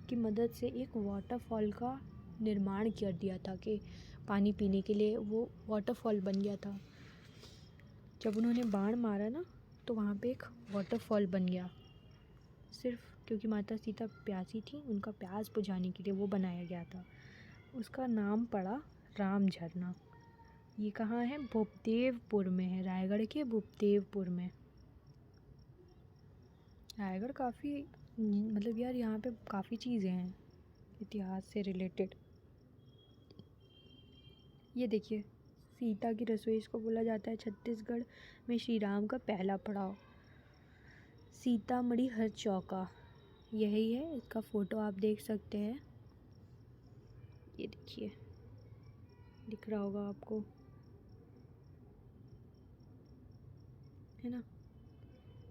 की मदद से एक वाटरफॉल का निर्माण कर दिया था कि पानी पीने के लिए वो वाटरफॉल बन गया था। जब उन्होंने बाण मारा ना तो वहाँ पे एक वाटरफॉल बन गया, सिर्फ क्योंकि माता सीता प्यासी थी, उनका प्यास बुझाने के लिए वो बनाया गया था। उसका नाम पड़ा राम झरना। ये कहाँ है? भूपदेवपुर में है, रायगढ़ के भूपदेवपुर में। रायगढ़ काफ़ी, मतलब यार यहाँ पे काफ़ी चीज़ें हैं इतिहास से रिलेटेड। ये देखिए, सीता की रसोई इसको बोला जाता है छत्तीसगढ़ में श्री राम का पहला पड़ाव, सीतामढ़ी हरचौका, यही है। इसका फ़ोटो आप देख सकते हैं, ये देखिए, दिख रहा होगा आपको, है ना।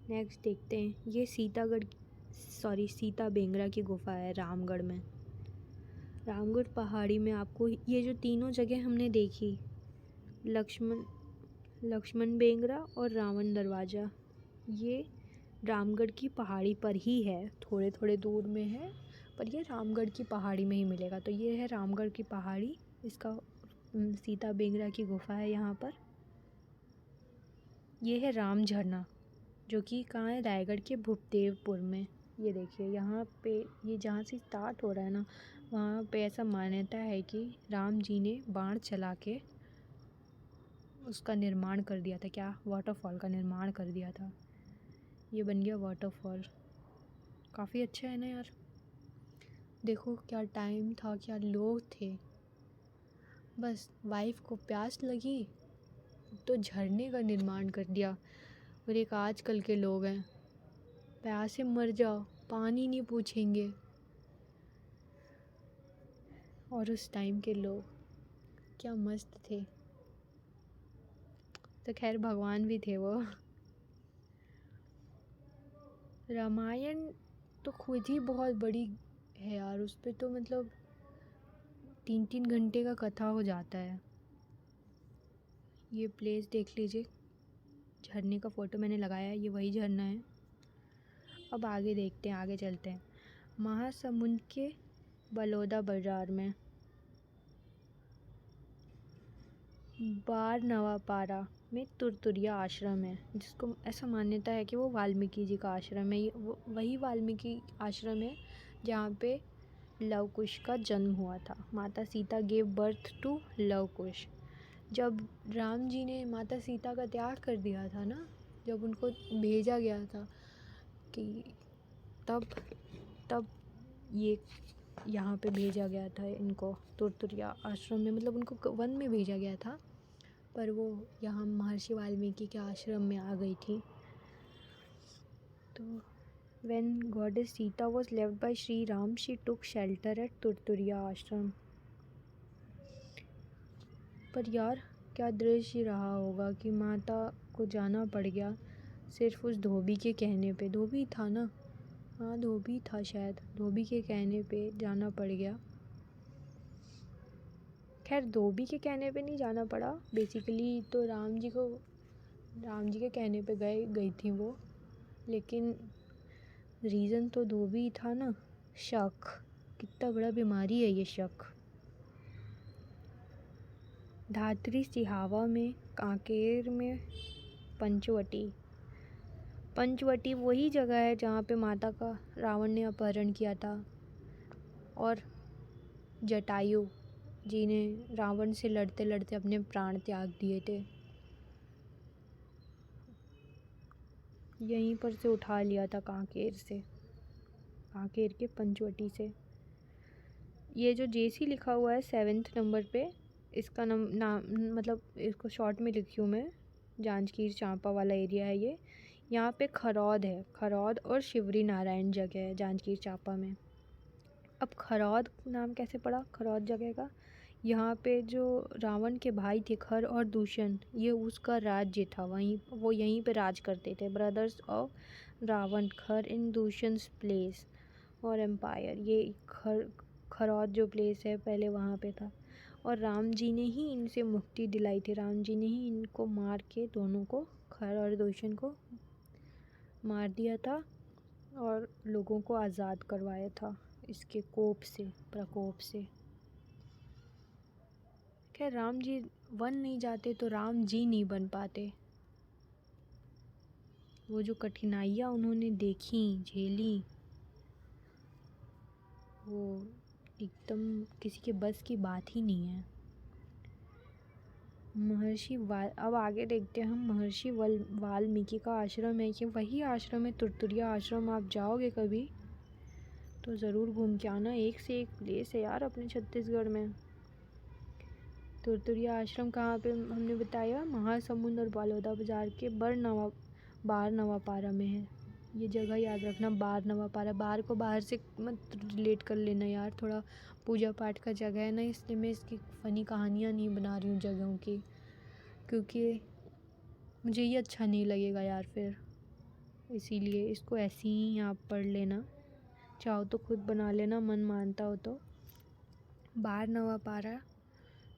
नेक्स्ट देखते हैं, ये सीता बेंगरा की गुफा है रामगढ़ में। रामगढ़ पहाड़ी में आपको ये जो तीनों जगह हमने देखी, लक्ष्मण बेंगरा और रावण दरवाज़ा, ये रामगढ़ की पहाड़ी पर ही है, थोड़े थोड़े दूर में है, पर ये रामगढ़ की पहाड़ी में ही मिलेगा। तो ये है रामगढ़ की पहाड़ी, इसका सीता बेंगरा की गुफा है यहाँ पर। ये है राम झरना जो कि कहाँ है? रायगढ़ के भूपदेवपुर में। ये देखिए यहाँ पे, ये जहाँ से स्टार्ट हो रहा है ना, वहाँ पे ऐसा मान्यता है कि राम जी ने बाण चला के उसका निर्माण कर दिया था, क्या, वाटरफॉल का निर्माण कर दिया था। ये बन गया वाटरफॉल, काफ़ी अच्छा है ना यार। देखो क्या टाइम था, क्या लोग थे, बस वाइफ को प्यास लगी तो झरने का निर्माण कर दिया। और एक आजकल के लोग हैं, प्यास से मर जाओ, पानी नहीं पूछेंगे। और उस टाइम के लोग क्या मस्त थे। तो खैर भगवान भी थे वो। रामायण तो खुद ही बहुत बड़ी है यार, उस पर तो मतलब 3-3 घंटे का कथा हो जाता है। ये प्लेस देख लीजिए, झरने का फ़ोटो मैंने लगाया है, ये वही झरना है। अब आगे देखते हैं, आगे चलते हैं। महासमुंद के बलौदा बाज़ार में बार नवापारा में तुरतुरिया आश्रम है, जिसको ऐसा मान्यता है कि वो वाल्मीकि जी का आश्रम है। ये वही वाल्मीकि आश्रम है जहाँ पे लव कुश का जन्म हुआ था। माता Sita gave birth to Luv Kush. जब राम जी ने माता सीता का त्याग कर दिया था ना, जब उनको भेजा गया था कि तब ये यहाँ पे भेजा गया था इनको, तुरतुरिया आश्रम में, मतलब उनको वन में भेजा गया था, पर वो यहाँ महर्षि वाल्मीकि के आश्रम में आ गई थी। तो when goddess Sita was left by Sri Ram, she took shelter at Turturiya आश्रम। पर यार क्या दृश्य रहा होगा कि माता को जाना पड़ गया सिर्फ उस धोबी के कहने पे। धोबी था ना, हाँ धोबी था शायद, धोबी के कहने पे जाना पड़ गया। खैर धोबी के कहने पे नहीं जाना पड़ा, बेसिकली तो राम जी के कहने पे गई थी वो, लेकिन रीज़न तो धोबी था ना। शक, कितना बड़ा बीमारी है ये शक। धात्री सिहावा में, कांकेर में पंचवटी। पंचवटी वही जगह है जहाँ पे माता का रावण ने अपहरण किया था और जटायु जी ने रावण से लड़ते लड़ते अपने प्राण त्याग दिए थे। यहीं पर से उठा लिया था, कांकेर के पंचवटी से। ये जो जेसी लिखा हुआ है 7th नंबर पे, इसका नाम मतलब इसको शॉर्ट में लिखी हूँ मैं, जांजगीर चांपा वाला एरिया है ये। यहाँ पे खरौद है, खरौद और शिवरी नारायण जगह है जांजगीर चांपा में। अब खरौद नाम कैसे पड़ा खरौद जगह का? यहाँ पे जो रावण के भाई थे खर और दूषण, ये उसका राज्य था, वो यहीं पे राज करते थे। ब्रदर्स ऑफ रावण, खर इन दूषण's प्लेस और एम्पायर। ये खरौद जो प्लेस है पहले वहाँ पे था, और राम जी ने ही इनसे मुक्ति दिलाई थी। राम जी ने ही इनको मार के, दोनों को, खर और दूषण को मार दिया था और लोगों को आज़ाद करवाया था इसके प्रकोप से। खैर राम जी वन नहीं जाते तो राम जी नहीं बन पाते। वो जो कठिनाइयाँ उन्होंने देखी, झेली, वो एकदम किसी के बस की बात ही नहीं है। अब आगे देखते हैं हम। महर्षि वाल्मीकि का आश्रम है, ये वही आश्रम है तुरतुरिया आश्रम। आप जाओगे कभी तो ज़रूर घूम के आना, एक से एक प्लेस है यार अपने छत्तीसगढ़ में। तुरतुरिया आश्रम कहाँ पे हमने बताया? महासमुंद और बलौदा बाज़ार के बार नवापारा में है। ये जगह याद रखना, बार नवापारा। बार को बाहर से मत रिलेट कर लेना यार, थोड़ा पूजा पाठ का जगह है ना, इसलिए मैं इसकी फ़नी कहानियाँ नहीं बना रही हूँ जगहों की, क्योंकि मुझे ये अच्छा नहीं लगेगा यार फिर। इसीलिए इसको ऐसे ही आप पढ़ लेना, चाहो तो खुद बना लेना मन मानता हो तो। बार नवापारा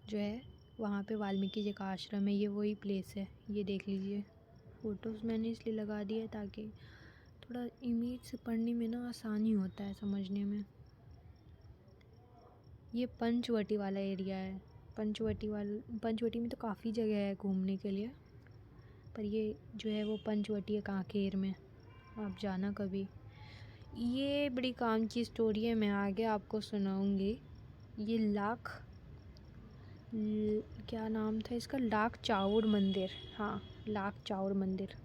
जो है वहाँ पे वाल्मीकि जी का आश्रम है, ये वही प्लेस है। ये देख लीजिए, फ़ोटोज़ मैंने इसलिए लगा दिया है ताकि थोड़ा इमेज से पढ़ने में ना आसानी होता है समझने में। ये पंचवटी वाला एरिया है। पंचवटी में तो काफ़ी जगह है घूमने के लिए, पर ये जो है वो पंचवटी है कांकेर में, आप जाना कभी। ये बड़ी काम की स्टोरी है, मैं आगे आपको सुनाऊंगी। ये क्या नाम था इसका? लाख चाउर मंदिर, हाँ लाख चाउर मंदिर।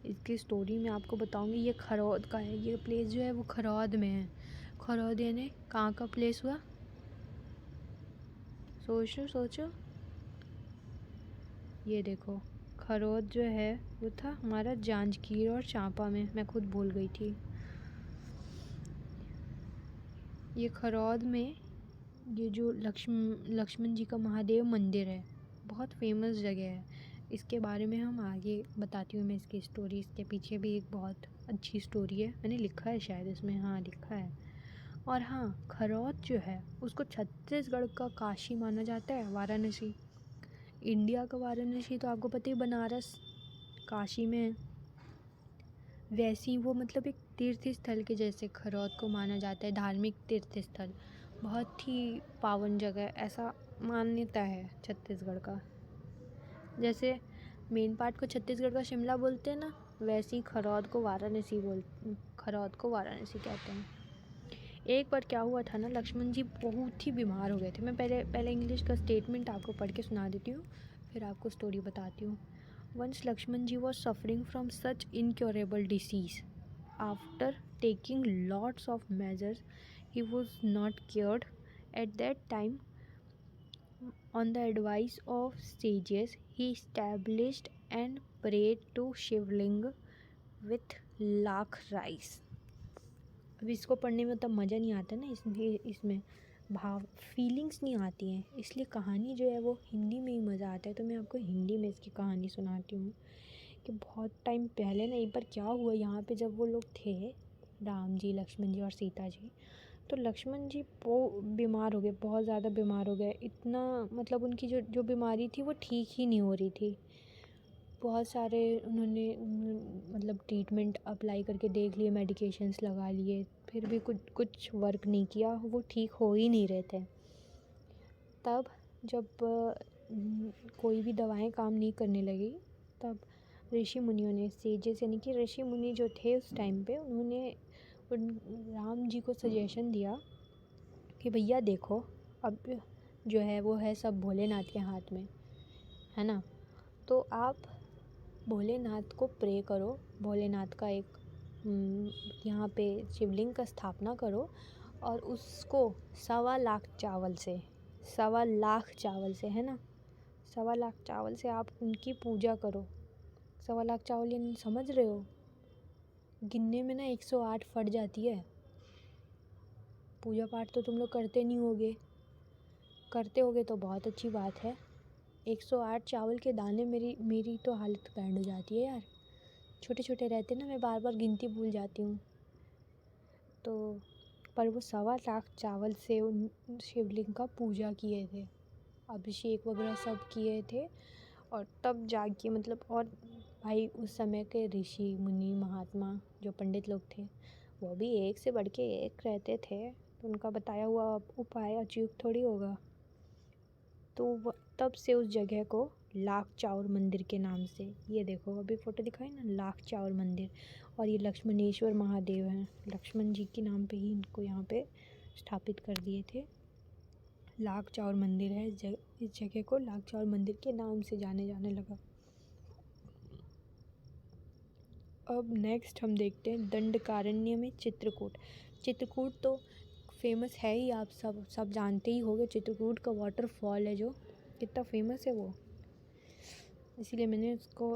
इसकी स्टोरी मैं आपको बताऊंगी। ये खरौद का है, ये प्लेस जो है वो खरौद में है। खरौद यानी कहाँ का प्लेस हुआ? सोचो। ये देखो, खरौद जो है वो था हमारा जांजगीर और चांपा में, मैं खुद भूल गई थी। ये खरौद में ये जो लक्ष्मण जी का महादेव मंदिर है, बहुत फेमस जगह है। इसके बारे में हम आगे बताती हूँ मैं इसकी स्टोरी। इसके पीछे भी एक बहुत अच्छी स्टोरी है, मैंने लिखा है शायद इसमें, हाँ लिखा है। और हाँ, खरौद जो है उसको छत्तीसगढ़ का काशी माना जाता है, वाराणसी। इंडिया का वाराणसी तो आपको पता ही, बनारस काशी में है। वैसे ही वो मतलब एक तीर्थ स्थल के जैसे खरौद को माना जाता है, धार्मिक तीर्थ स्थल, बहुत ही पावन जगह, ऐसा मान्यता है छत्तीसगढ़ का। जैसे मेन पार्ट को छत्तीसगढ़ का शिमला बोलते हैं ना, वैसे ही खरौद को वाराणसी कहते हैं। एक बार क्या हुआ था ना, लक्ष्मण जी बहुत ही बीमार हो गए थे। मैं पहले इंग्लिश का स्टेटमेंट आपको पढ़ के सुना देती हूँ, फिर आपको स्टोरी बताती हूँ। Once Lakshman ji was suffering from such incurable disease after taking lots of measures he was not cured. At that time, on the advice of sages, he established and prayed to Shivling with lakh rice. अब इसको पढ़ने में उतना मज़ा नहीं आता ना, इसमें भाव फीलिंग्स नहीं आती हैं, इसलिए कहानी जो है वो हिंदी में ही मज़ा आता है। तो मैं आपको हिंदी में इसकी कहानी सुनाती हूँ कि बहुत टाइम पहले ना एक बार क्या हुआ यहाँ पे, जब वो लोग थे राम जी, लक्ष्मण जी और सीता जी, तो लक्ष्मण जी वो बीमार हो गए, बहुत ज़्यादा बीमार हो गए। इतना मतलब उनकी जो जो बीमारी थी वो ठीक ही नहीं हो रही थी। बहुत सारे उन्होंने मतलब ट्रीटमेंट अप्लाई करके देख लिए, मेडिकेशंस लगा लिए, फिर भी कुछ वर्क नहीं किया, वो ठीक हो ही नहीं रहे थे। तब जब कोई भी दवाएं काम नहीं करने लगी, तब ऋषि मुनियों ने, सेजेस यानी कि ऋषि मुनि जो थे उस टाइम पे, उन्होंने राम जी को सजेशन दिया कि भैया देखो, अब जो है वो है सब भोलेनाथ के हाथ में, है ना, तो आप भोलेनाथ को प्रे करो, भोलेनाथ का एक यहाँ पे शिवलिंग का स्थापना करो, और उसको 1.25 लाख चावल से, 1.25 लाख चावल से, है ना, 1.25 लाख चावल से आप उनकी पूजा करो। 1.25 लाख चावल यानी समझ रहे हो, गिनने में ना 108 फट जाती है। पूजा पाठ तो तुम लोग करते नहीं होगे, करते होगे तो बहुत अच्छी बात है। 108 चावल के दाने, मेरी तो हालत बैंड हो जाती है यार, छोटे छोटे रहते ना, मैं बार बार गिनती भूल जाती हूँ। तो पर वो 1.25 लाख चावल से उन शिवलिंग का पूजा किए थे, अभिषेक वगैरह सब किए थे, और तब जाके मतलब, और भाई उस समय के ऋषि मुनि महात्मा जो पंडित लोग थे, वो भी एक से बढ़ के एक रहते थे, तो उनका बताया हुआ उपाय अचूक थोड़ी होगा। तो तब से उस जगह को लाख चावर मंदिर के नाम से, ये देखो अभी फ़ोटो दिखाई ना, लाख चावर मंदिर, और ये लक्ष्मणेश्वर महादेव हैं, लक्ष्मण जी के नाम पे ही इनको यहाँ पे स्थापित कर दिए थे। लाख चावर मंदिर है, इस जगह को लाख चावर मंदिर के नाम से जाने लगा। अब नेक्स्ट हम देखते हैं दंडकारण्य में चित्रकूट। चित्रकूट तो फेमस है ही, आप सब जानते ही होंगे। चित्रकूट का वाटरफॉल है जो कितना फेमस है वो, इसीलिए मैंने उसको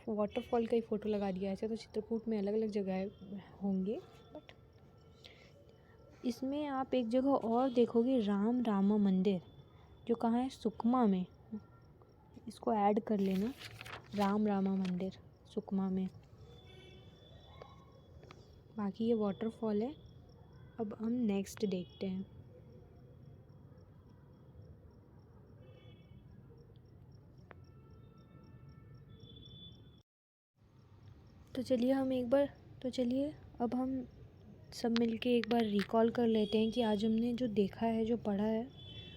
वाटरफॉल का ही फ़ोटो लगा दिया। ऐसे तो चित्रकूट में अलग अलग जगह होंगे, बट इसमें आप एक जगह और देखोगे, रामा मंदिर, जो कहाँ है, सुकमा में। इसको ऐड कर लेना, रामा मंदिर सुकमा में। बाकी ये वाटरफॉल है। अब हम नेक्स्ट देखते हैं। तो चलिए अब हम सब मिलके एक बार रिकॉल कर लेते हैं कि आज हमने जो देखा है, जो पढ़ा है,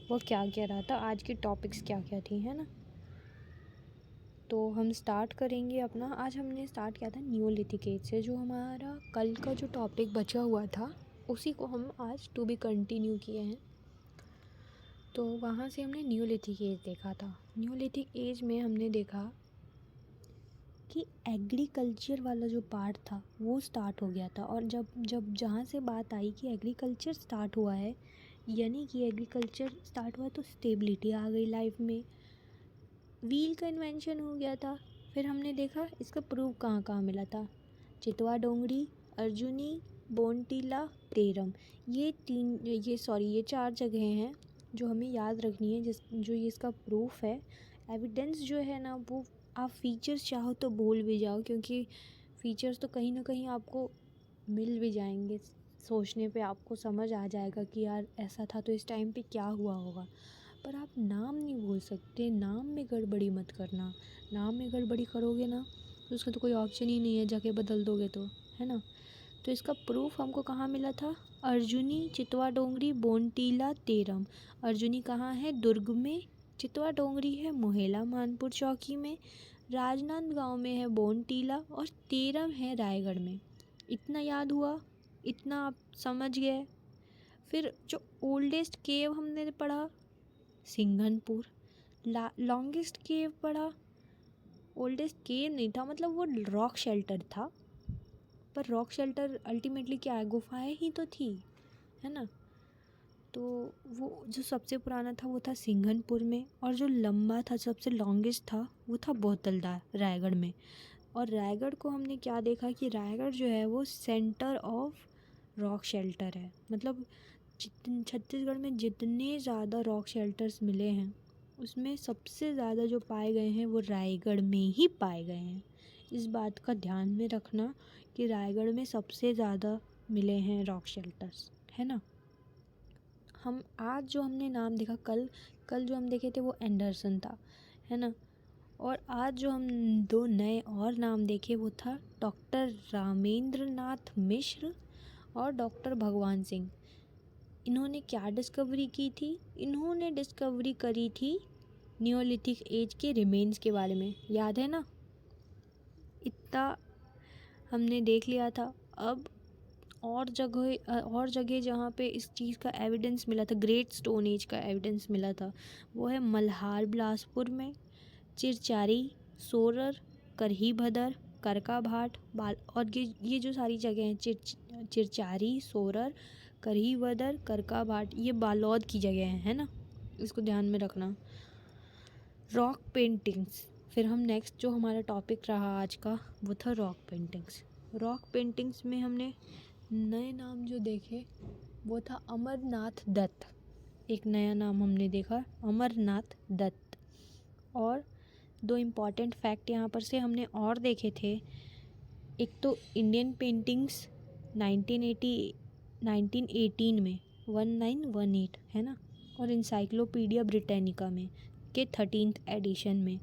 वो क्या क्या रहा था, आज की टॉपिक्स क्या क्या थी, है ना। तो हम स्टार्ट करेंगे अपना। आज हमने स्टार्ट किया था न्यूलिथिक एज से, जो हमारा कल का जो टॉपिक बचा हुआ था उसी को हम आज टू बी कंटिन्यू किए हैं। तो वहाँ से हमने न्यूलिथिक एज देखा था। न्यूलिथिक एज में हमने देखा कि एग्रीकल्चर वाला जो पार्ट था वो स्टार्ट हो गया था, और जब जहाँ से बात आई कि एग्रीकल्चर स्टार्ट हुआ है, यानी कि एग्रीकल्चर स्टार्ट हुआ तो स्टेबिलिटी आ गई लाइफ में, व्हील का इन्वेंशन हो गया था। फिर हमने देखा इसका प्रूफ कहाँ कहाँ मिला था, चितवा डोंगरी, अर्जुनी, बोनटीला, तेरम, ये 4 जगह हैं जो हमें याद रखनी है, जो ये इसका प्रूफ है। एविडेंस जो है ना, वो आप फीचर्स चाहो तो भूल भी जाओ, क्योंकि फीचर्स तो कहीं ना कहीं आपको मिल भी जाएंगे, सोचने पे आपको समझ आ जाएगा कि यार ऐसा था तो इस टाइम पे क्या हुआ होगा। पर आप नाम नहीं भूल सकते, नाम में गड़बड़ी मत करना। नाम में गड़बड़ी करोगे ना तो उसका तो कोई ऑप्शन ही नहीं है, जगह बदल दोगे तो, है ना। तो इसका प्रूफ हमको कहाँ मिला था, अर्जुनी, चितवा डोंगरी, बोनटीला, तेरम। अर्जुनी कहाँ है, दुर्ग में। चितवा डोंगरी है मोहेला मानपुर चौकी में। राजनांदगांव में है बोनटीला, और तेरम है रायगढ़ में। इतना याद हुआ, इतना आप समझ गए। फिर जो ओल्डेस्ट केव हमने पढ़ा, सिंघनपुर। लॉन्गेस्ट केव पढ़ा, ओल्डेस्ट केव नहीं था, मतलब वो रॉक शेल्टर था, पर रॉक शेल्टर अल्टीमेटली क्या है, गुफाएं ही तो थी, है ना। तो वो जो सबसे पुराना था वो था सिंघनपुर में, और जो लंबा था, सबसे लॉन्गेस्ट था, वो था बोतलदार रायगढ़ में। और रायगढ़ को हमने क्या देखा कि रायगढ़ जो है वो सेंटर ऑफ रॉक शेल्टर है। मतलब छत्तीसगढ़ में जितने ज़्यादा रॉक शेल्टर्स मिले हैं उसमें सबसे ज़्यादा जो पाए गए हैं वो रायगढ़ में ही पाए गए हैं। इस बात का ध्यान में रखना कि रायगढ़ में सबसे ज़्यादा मिले हैं रॉक शेल्टर्स, है ना। हम आज जो हमने नाम देखा, कल कल जो हम देखे थे वो एंडरसन था, है ना। और आज जो हम दो नए और नाम देखे वो था डॉक्टर रामेंद्र नाथ मिश्र और डॉक्टर भगवान सिंह। इन्होंने क्या डिस्कवरी की थी? इन्होंने डिस्कवरी करी थी नियोलिथिक एज के रिमेन्स के बारे में, याद है ना। इतना हमने देख लिया था। अब और जगह जहाँ पे इस चीज़ का एविडेंस मिला था, ग्रेट स्टोन एज का एविडेंस मिला था, वो है मल्हार बिलासपुर में, चिरचारी, सोरर, करही भदर, करका भाट, बाल। और ये जो सारी जगह हैं, चिरचारी, सोरर, करही भदर, करका भाट, ये बालोद की जगह है ना। इसको ध्यान में रखना। रॉक पेंटिंग्स, फिर हम नेक्स्ट जो हमारा टॉपिक रहा आज का वो था रॉक पेंटिंग्स। रॉक पेंटिंग्स में हमने नए नाम जो देखे वो था अमरनाथ दत्त। एक नया नाम हमने देखा, अमरनाथ दत्त। और दो इम्पॉर्टेंट फैक्ट यहाँ पर से हमने और देखे थे। एक तो इंडियन पेंटिंग्स 1918 में 1918, है ना। और इंसाइक्लोपीडिया ब्रिटानिका में के 13th एडिशन में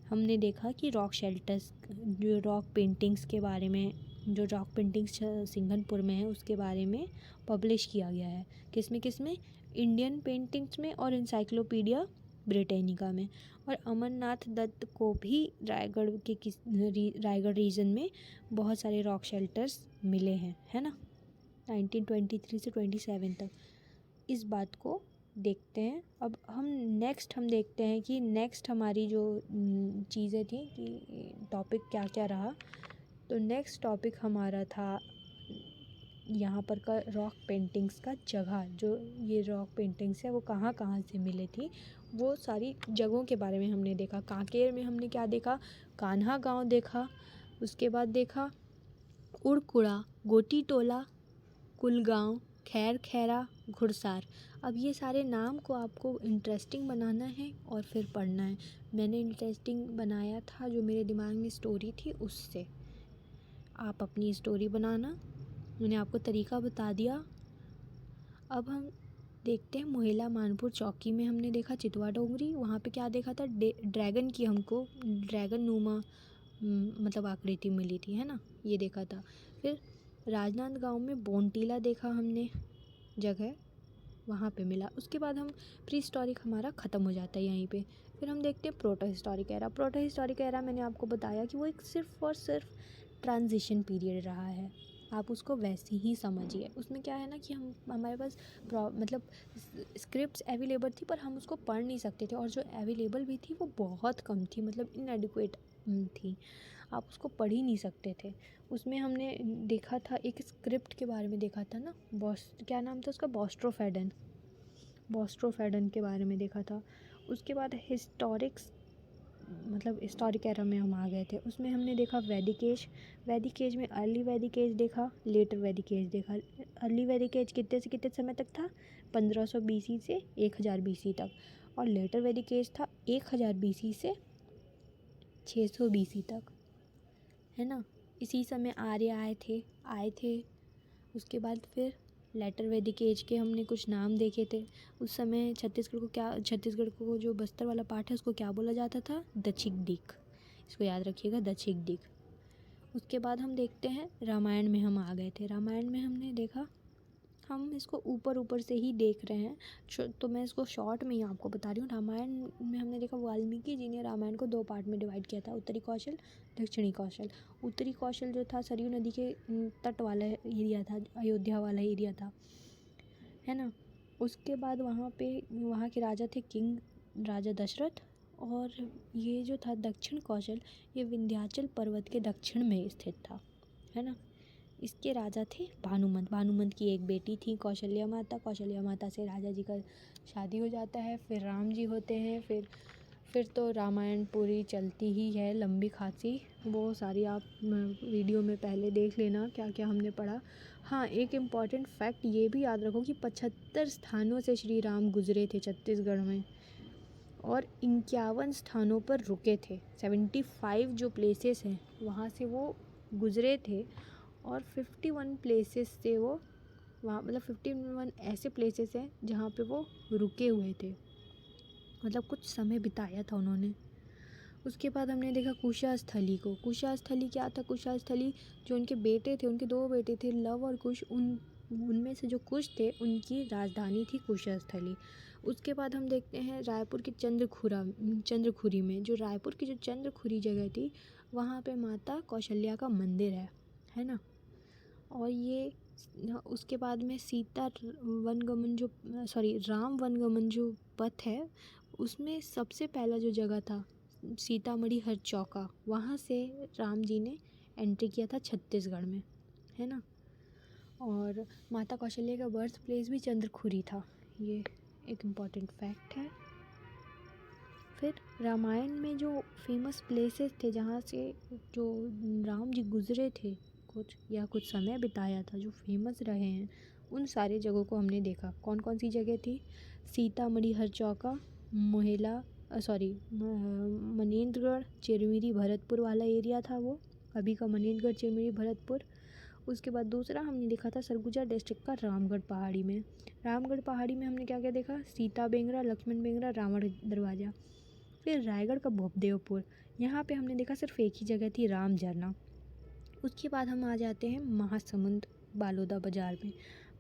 हमने देखा कि रॉक शेल्टर्स, जो रॉक पेंटिंग्स के बारे में, जो रॉक पेंटिंग्स सिंघनपुर में है उसके बारे में पब्लिश किया गया है। किस में इंडियन पेंटिंग्स में और इंसाइक्लोपीडिया ब्रिटानिका में। और अमरनाथ दत्त को भी रायगढ़ रीजन में बहुत सारे रॉक शेल्टर्स मिले हैं, है ना, 1923 से 27 तक। इस बात को देखते हैं। अब हम देखते हैं कि नेक्स्ट हमारी जो चीज़ें थी कि टॉपिक क्या क्या रहा। तो नेक्स्ट टॉपिक हमारा था यहाँ पर का रॉक पेंटिंग्स का जगह, जो ये रॉक पेंटिंग्स है वो कहाँ कहाँ से मिली थी, वो सारी जगहों के बारे में हमने देखा। कांकेर में हमने क्या देखा, कान्हा गांव देखा। उसके बाद देखा उड़कुड़ा, गोटी टोला, कुलगांव, खैर खैरा, घुड़सार। अब ये सारे नाम को आपको इंटरेस्टिंग बनाना है और फिर पढ़ना है। मैंने इंटरेस्टिंग बनाया था, जो मेरे दिमाग में स्टोरी थी उससे। आप अपनी स्टोरी बनाना, मैंने आपको तरीका बता दिया। अब हम देखते हैं मोहला मानपुर चौकी में हमने देखा चितवा डोंगरी। वहाँ पे क्या देखा था, ड्रैगन की हमको ड्रैगन नुमा मतलब आकृति मिली थी, है ना, ये देखा था। फिर राजनांदगांव में बोनटीला देखा हमने जगह, वहाँ पे मिला। उसके बाद हम प्री हिस्टोरिक हमारा ख़त्म हो जाता है यहीं पे। फिर हम देखते हैं proto historic era. Proto historic era मैंने आपको बताया कि वो एक सिर्फ और सिर्फ ट्रांजिशन पीरियड रहा है, आप उसको वैसे ही समझिए। उसमें क्या है ना कि हमारे पास मतलब स्क्रिप्ट्स अवेलेबल थी पर हम उसको पढ़ नहीं सकते थे, और जो अवेलेबल भी थी वो बहुत कम थी, मतलब इनएडिक्वेट थी, आप उसको पढ़ ही नहीं सकते थे। उसमें हमने देखा था एक स्क्रिप्ट के बारे में देखा था ना, क्या नाम था उसका, बॉस्ट्रोफेडन के बारे में देखा था। उसके बाद हिस्टोरिक एरा में हम आ गए थे। उसमें हमने देखा वैदिक एज में अर्ली वैदिक एज देखा, लेटर वैदिक एज देखा। अर्ली वैदिक एज कितने से कितने समय तक था, 1500 BC से 1000 BC तक। और लेटर वैदिक एज था 1000 BC से 600 BC तक, है ना। इसी समय आर्य आए थे। उसके बाद फिर लेटर वैदिक एज के हमने कुछ नाम देखे थे। उस समय छत्तीसगढ़ को जो बस्तर वाला पार्ट है उसको क्या बोला जाता था, दक्षिण दिक। इसको याद रखिएगा, दक्षिण दिक। उसके बाद हम देखते हैं रामायण में हम आ गए थे। रामायण में हमने देखा, हम इसको ऊपर से ही देख रहे हैं तो मैं इसको शॉर्ट में ही आपको बता रही हूँ। रामायण में हमने देखा वाल्मीकि जी ने रामायण को 2 पार्ट में डिवाइड किया था, उत्तरी कौशल, दक्षिणी कौशल। उत्तरी कौशल जो था सरयू नदी के तट वाला एरिया था, अयोध्या वाला एरिया था, है ना। उसके बाद वहाँ के राजा थे किंग राजा दशरथ। और ये जो था दक्षिण कौशल, ये विंध्याचल पर्वत के दक्षिण में स्थित था, है ना। इसके राजा थे भानुमंत। भानुमंत की एक बेटी थी कौशल्या माता। कौशल्या माता से राजा जी का शादी हो जाता है। फिर राम जी होते हैं। फिर तो रामायण पूरी चलती ही है लंबी खासी। वो सारी आप वीडियो में पहले देख लेना क्या क्या हमने पढ़ा। हाँ, एक इम्पॉर्टेंट फैक्ट ये भी याद रखो कि 75 स्थानों से श्री राम गुजरे थे छत्तीसगढ़ में, और 51 स्थानों पर रुके थे। 75 जो प्लेसेस हैं वहाँ से वो गुजरे थे, और 51 प्लेसेस से वो वहाँ, मतलब 51 ऐसे प्लेसेस हैं जहाँ पे वो रुके हुए थे, मतलब कुछ समय बिताया था उन्होंने। उसके बाद हमने देखा कुशास्थली को। कुशास्थली क्या था? कुशास्थली जो उनके बेटे थे, उनके 2 बेटे थे लव और कुश, उनमें से जो कुश थे उनकी राजधानी थी कुशास्थली। उसके बाद हम देखते हैं रायपुर के चंद्रखुरी में, जो रायपुर की जो चंद्रखुरी जगह थी वहाँ पे माता कौशल्या का मंदिर है ना। और ये उसके बाद में राम वनगमन जो पथ है उसमें सबसे पहला जो जगह था सीतामढ़ी हरचौका, वहाँ से राम जी ने एंट्री किया था छत्तीसगढ़ में, है ना। और माता कौशल्या का बर्थ प्लेस भी चंद्रखुरी था, ये एक इम्पॉर्टेंट फैक्ट है। फिर रामायण में जो फेमस प्लेसेस थे जहाँ से जो राम जी गुजरे थे कुछ समय बिताया था, जो फेमस रहे हैं, उन सारे जगहों को हमने देखा। कौन कौन सी जगह थी? सीतामढ़ी हरचौका, मनेन्द्रगढ़, चिरमिरी, भरतपुर वाला एरिया था वो, अभी का मनेन्द्रगढ़, चिरमिरी, भरतपुर। उसके बाद दूसरा हमने देखा था सरगुजा डिस्ट्रिक्ट का रामगढ़ पहाड़ी में। रामगढ़ पहाड़ी में हमने क्या क्या देखा? सीता बेंगरा, लक्ष्मण बेंगरा, रावण दरवाज़ा। फिर रायगढ़ का भूपदेवपुर, यहाँ पे हमने देखा सिर्फ एक ही जगह थी, राम झरना। उसके बाद हम आ जाते हैं महासमुंद बालोदा बाज़ार में।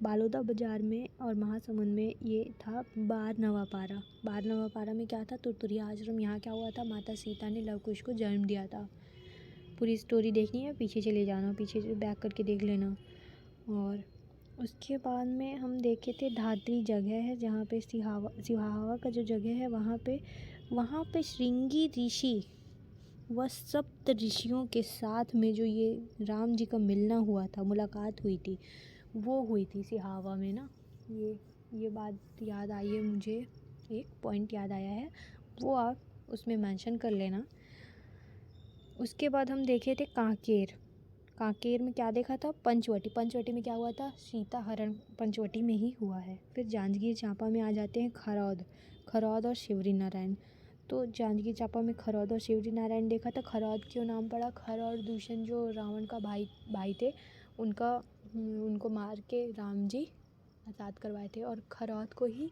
बालोदा बाज़ार में और महासमुंद में ये था बारनवापारा। बारनवापारा में क्या था? तुरतुरिया आश्रम। यहाँ क्या हुआ था? माता सीता ने लव कुश को जन्म दिया था। पूरी स्टोरी देखनी है, पीछे चले जाना, पीछे बैक करके देख लेना। और उसके बाद में हम देखे थे धात्री जगह है जहाँ पे सिहावा का जो जगह है वहाँ पे श्रृंगी ऋषि व सप्त ऋषियों के साथ में जो ये राम जी का मिलना हुआ था, मुलाकात हुई थी, वो हुई थी सिहावा में ना। ये बात याद आई है मुझे, एक पॉइंट याद आया है, वो आप उसमें मेंशन कर लेना। उसके बाद हम देखे थे कांकेर में क्या देखा था? पंचवटी में क्या हुआ था? सीता हरण पंचवटी में ही हुआ है। फिर जांजगीर चांपा में आ जाते हैं खरौद और शिवरी नारायण। तो जांजगीर चांपा में खरौद और शिवरी नारायण देखा था। खरौद क्यों नाम पड़ा? खरौद दूषण जो रावण का भाई थे, उनको मार के राम जी आज़ाद करवाए थे, और खरौद को ही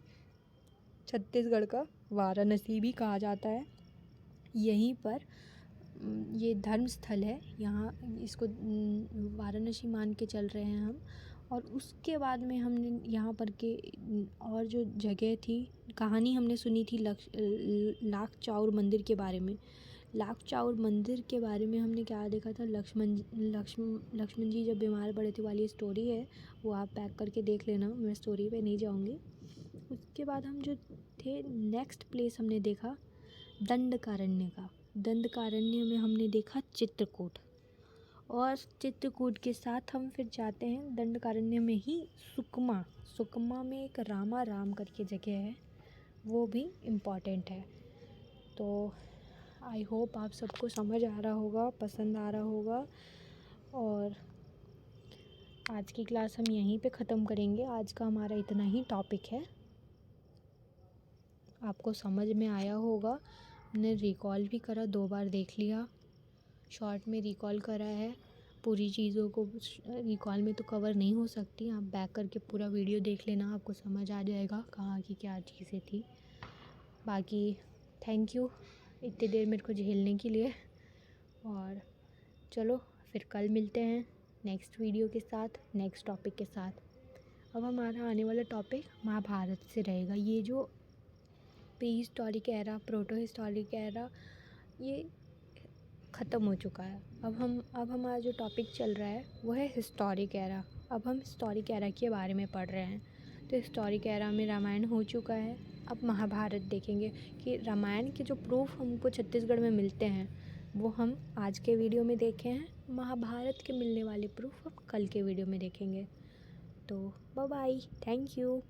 छत्तीसगढ़ का वाराणसी भी कहा जाता है। यहीं पर ये धर्म स्थल है, यहाँ इसको वाराणसी मान के चल रहे हैं हम। और उसके बाद में हमने यहाँ पर के और जो जगह थी, कहानी हमने सुनी थी लाख चाउर मंदिर के बारे में। लाख चाउर मंदिर के बारे में हमने क्या देखा था? लक्ष्मण जी जब बीमार पड़े थे वाली स्टोरी है, वो आप पैक करके देख लेना, मैं स्टोरी पे नहीं जाऊँगी। उसके बाद हम जो थे नेक्स्ट प्लेस हमने देखा दंडकारण्य का। दंडकारण्य में हमने देखा चित्रकूट, और चित्रकूट के साथ हम फिर जाते हैं दंडकारण्य में ही सुकमा में एक राम करके जगह है, वो भी इम्पॉर्टेंट है। तो आई होप आप सबको समझ आ रहा होगा, पसंद आ रहा होगा। और आज की क्लास हम यहीं पे ख़त्म करेंगे। आज का हमारा इतना ही टॉपिक है, आपको समझ में आया होगा। हमने रिकॉल भी करा, 2 बार देख लिया, शॉर्ट में रिकॉल करा है। पूरी चीज़ों को रिकॉल में तो कवर नहीं हो सकती, आप बैक करके पूरा वीडियो देख लेना, आपको समझ आ जाएगा कहाँ की क्या चीज़ें थी। बाकी थैंक यू इतनी देर मेरे को झेलने के लिए। और चलो फिर कल मिलते हैं नेक्स्ट वीडियो के साथ, नेक्स्ट टॉपिक के साथ। अब हमारा आने वाला टॉपिक महाभारत से रहेगा। ये जो pre historic era, proto historic era, ये ख़त्म हो चुका है। अब हमारा जो टॉपिक चल रहा है वो है हिस्टोरिक एरा। अब हम हिस्टोरिक एरा के बारे में पढ़ रहे हैं। तो हिस्टोरिक एरा में रामायण हो चुका है, अब महाभारत देखेंगे कि रामायण के जो प्रूफ हमको छत्तीसगढ़ में मिलते हैं, वो हम आज के वीडियो में देखे हैं। महाभारत के मिलने वाले प्रूफ हम कल के वीडियो में देखेंगे। तो बाय बाय, थैंक यू।